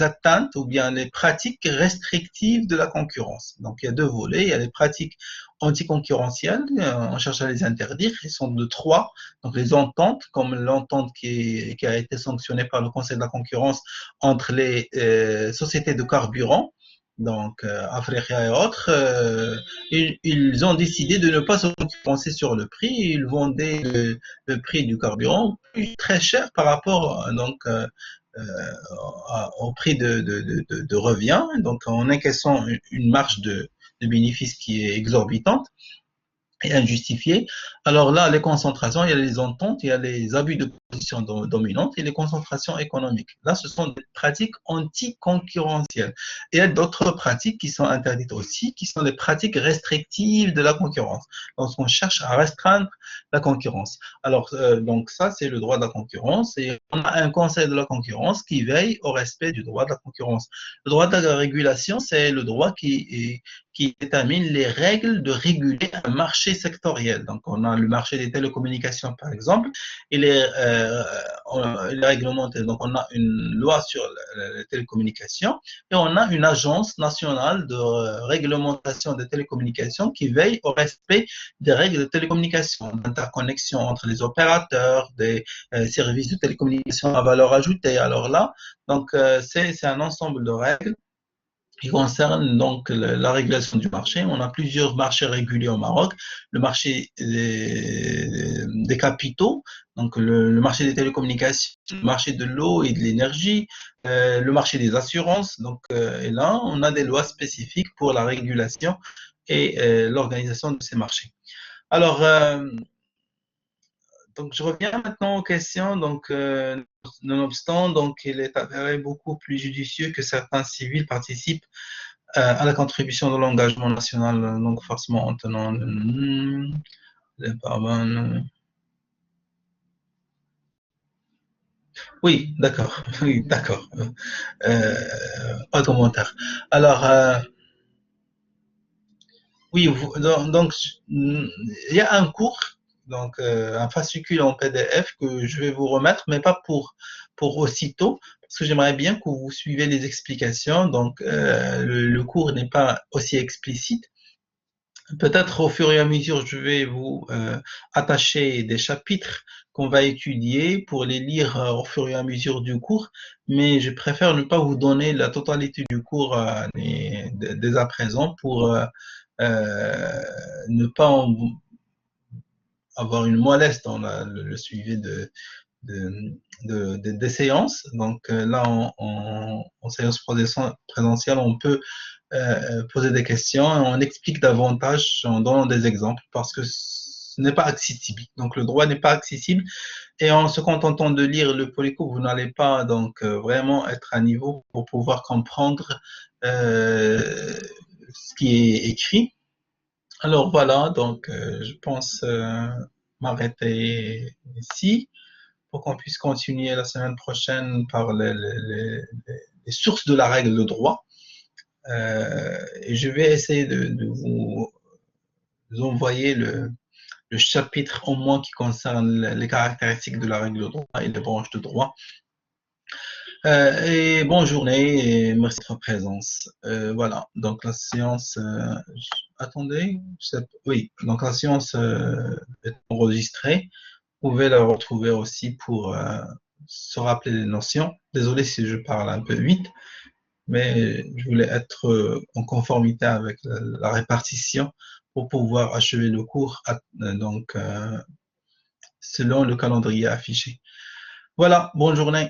atteintes ou bien les pratiques restrictives de la concurrence. Donc il y a deux volets, il y a les pratiques anticoncurrentielles, on cherche à les interdire, ils sont de trois, donc les ententes, comme l'entente qui a été sanctionnée par le Conseil de la concurrence entre les sociétés de carburant, donc Africa et autres, ils ont décidé de ne pas se concurrencer sur le prix. Ils vendaient le prix du carburant très cher par rapport au prix de revient, donc en encaissant une marge de bénéfice qui est exorbitante et injustifiée. Alors là, les concentrations, il y a les ententes, il y a les abus de position dominante et les concentrations économiques. Là, ce sont des pratiques anticoncurrentielles. Et il y a d'autres pratiques qui sont interdites aussi, qui sont des pratiques restrictives de la concurrence. Lorsqu'on cherche à restreindre la concurrence. Alors, donc ça, c'est le droit de la concurrence et on a un conseil de la concurrence qui veille au respect du droit de la concurrence. Le droit de la régulation, c'est le droit qui détermine les règles de réguler un marché sectoriel. Donc, on a le marché des télécommunications, par exemple, il est réglementé. Donc, on a une loi sur les télécommunications et on a une agence nationale de réglementation des télécommunications qui veille au respect des règles de télécommunication, d'interconnexion entre les opérateurs, des services de télécommunication à valeur ajoutée. Alors là, donc, c'est un ensemble de règles qui concerne donc la régulation du marché. On a plusieurs marchés régulés au Maroc. Le marché des capitaux, donc le marché des télécommunications, le marché de l'eau et de l'énergie, le marché des assurances. Donc, et là, on a des lois spécifiques pour la régulation et l'organisation de ces marchés. Alors, donc, je reviens maintenant aux questions. Donc, nonobstant, donc, il est avéré beaucoup plus judicieux que certains civils participent à la contribution de l'engagement national, donc forcément en tenant oui, d'accord, oui, d'accord. Pas de commentaire. Alors, oui, donc, il y a un cours, donc un fascicule en PDF que je vais vous remettre, mais pas pour aussitôt, parce que j'aimerais bien que vous suivez les explications. Donc, le cours n'est pas aussi explicite. Peut-être au fur et à mesure, je vais vous attacher des chapitres qu'on va étudier pour les lire au fur et à mesure du cours, mais je préfère ne pas vous donner la totalité du cours dès à présent pour ne pas avoir une mollesse dans le suivi des séances. Donc là, en séance présentielle, on peut poser des questions et on explique davantage en donnant des exemples parce que ce n'est pas accessible. Donc le droit n'est pas accessible et en se contentant de lire le polyco, vous n'allez pas donc vraiment être à niveau pour pouvoir comprendre ce qui est écrit. Alors voilà, donc je pense m'arrêter ici pour qu'on puisse continuer la semaine prochaine par les sources de la règle de droit. Et je vais essayer de vous envoyer le chapitre au moins qui concerne les caractéristiques de la règle de droit et les branches de droit. Et bonne journée et merci de votre présence. Voilà, donc la séance, attendez, oui, donc la séance est enregistrée. Vous pouvez la retrouver aussi pour se rappeler les notions. Désolé si je parle un peu vite, mais je voulais être en conformité avec la répartition pour pouvoir achever le cours donc selon le calendrier affiché. Voilà, bonne journée.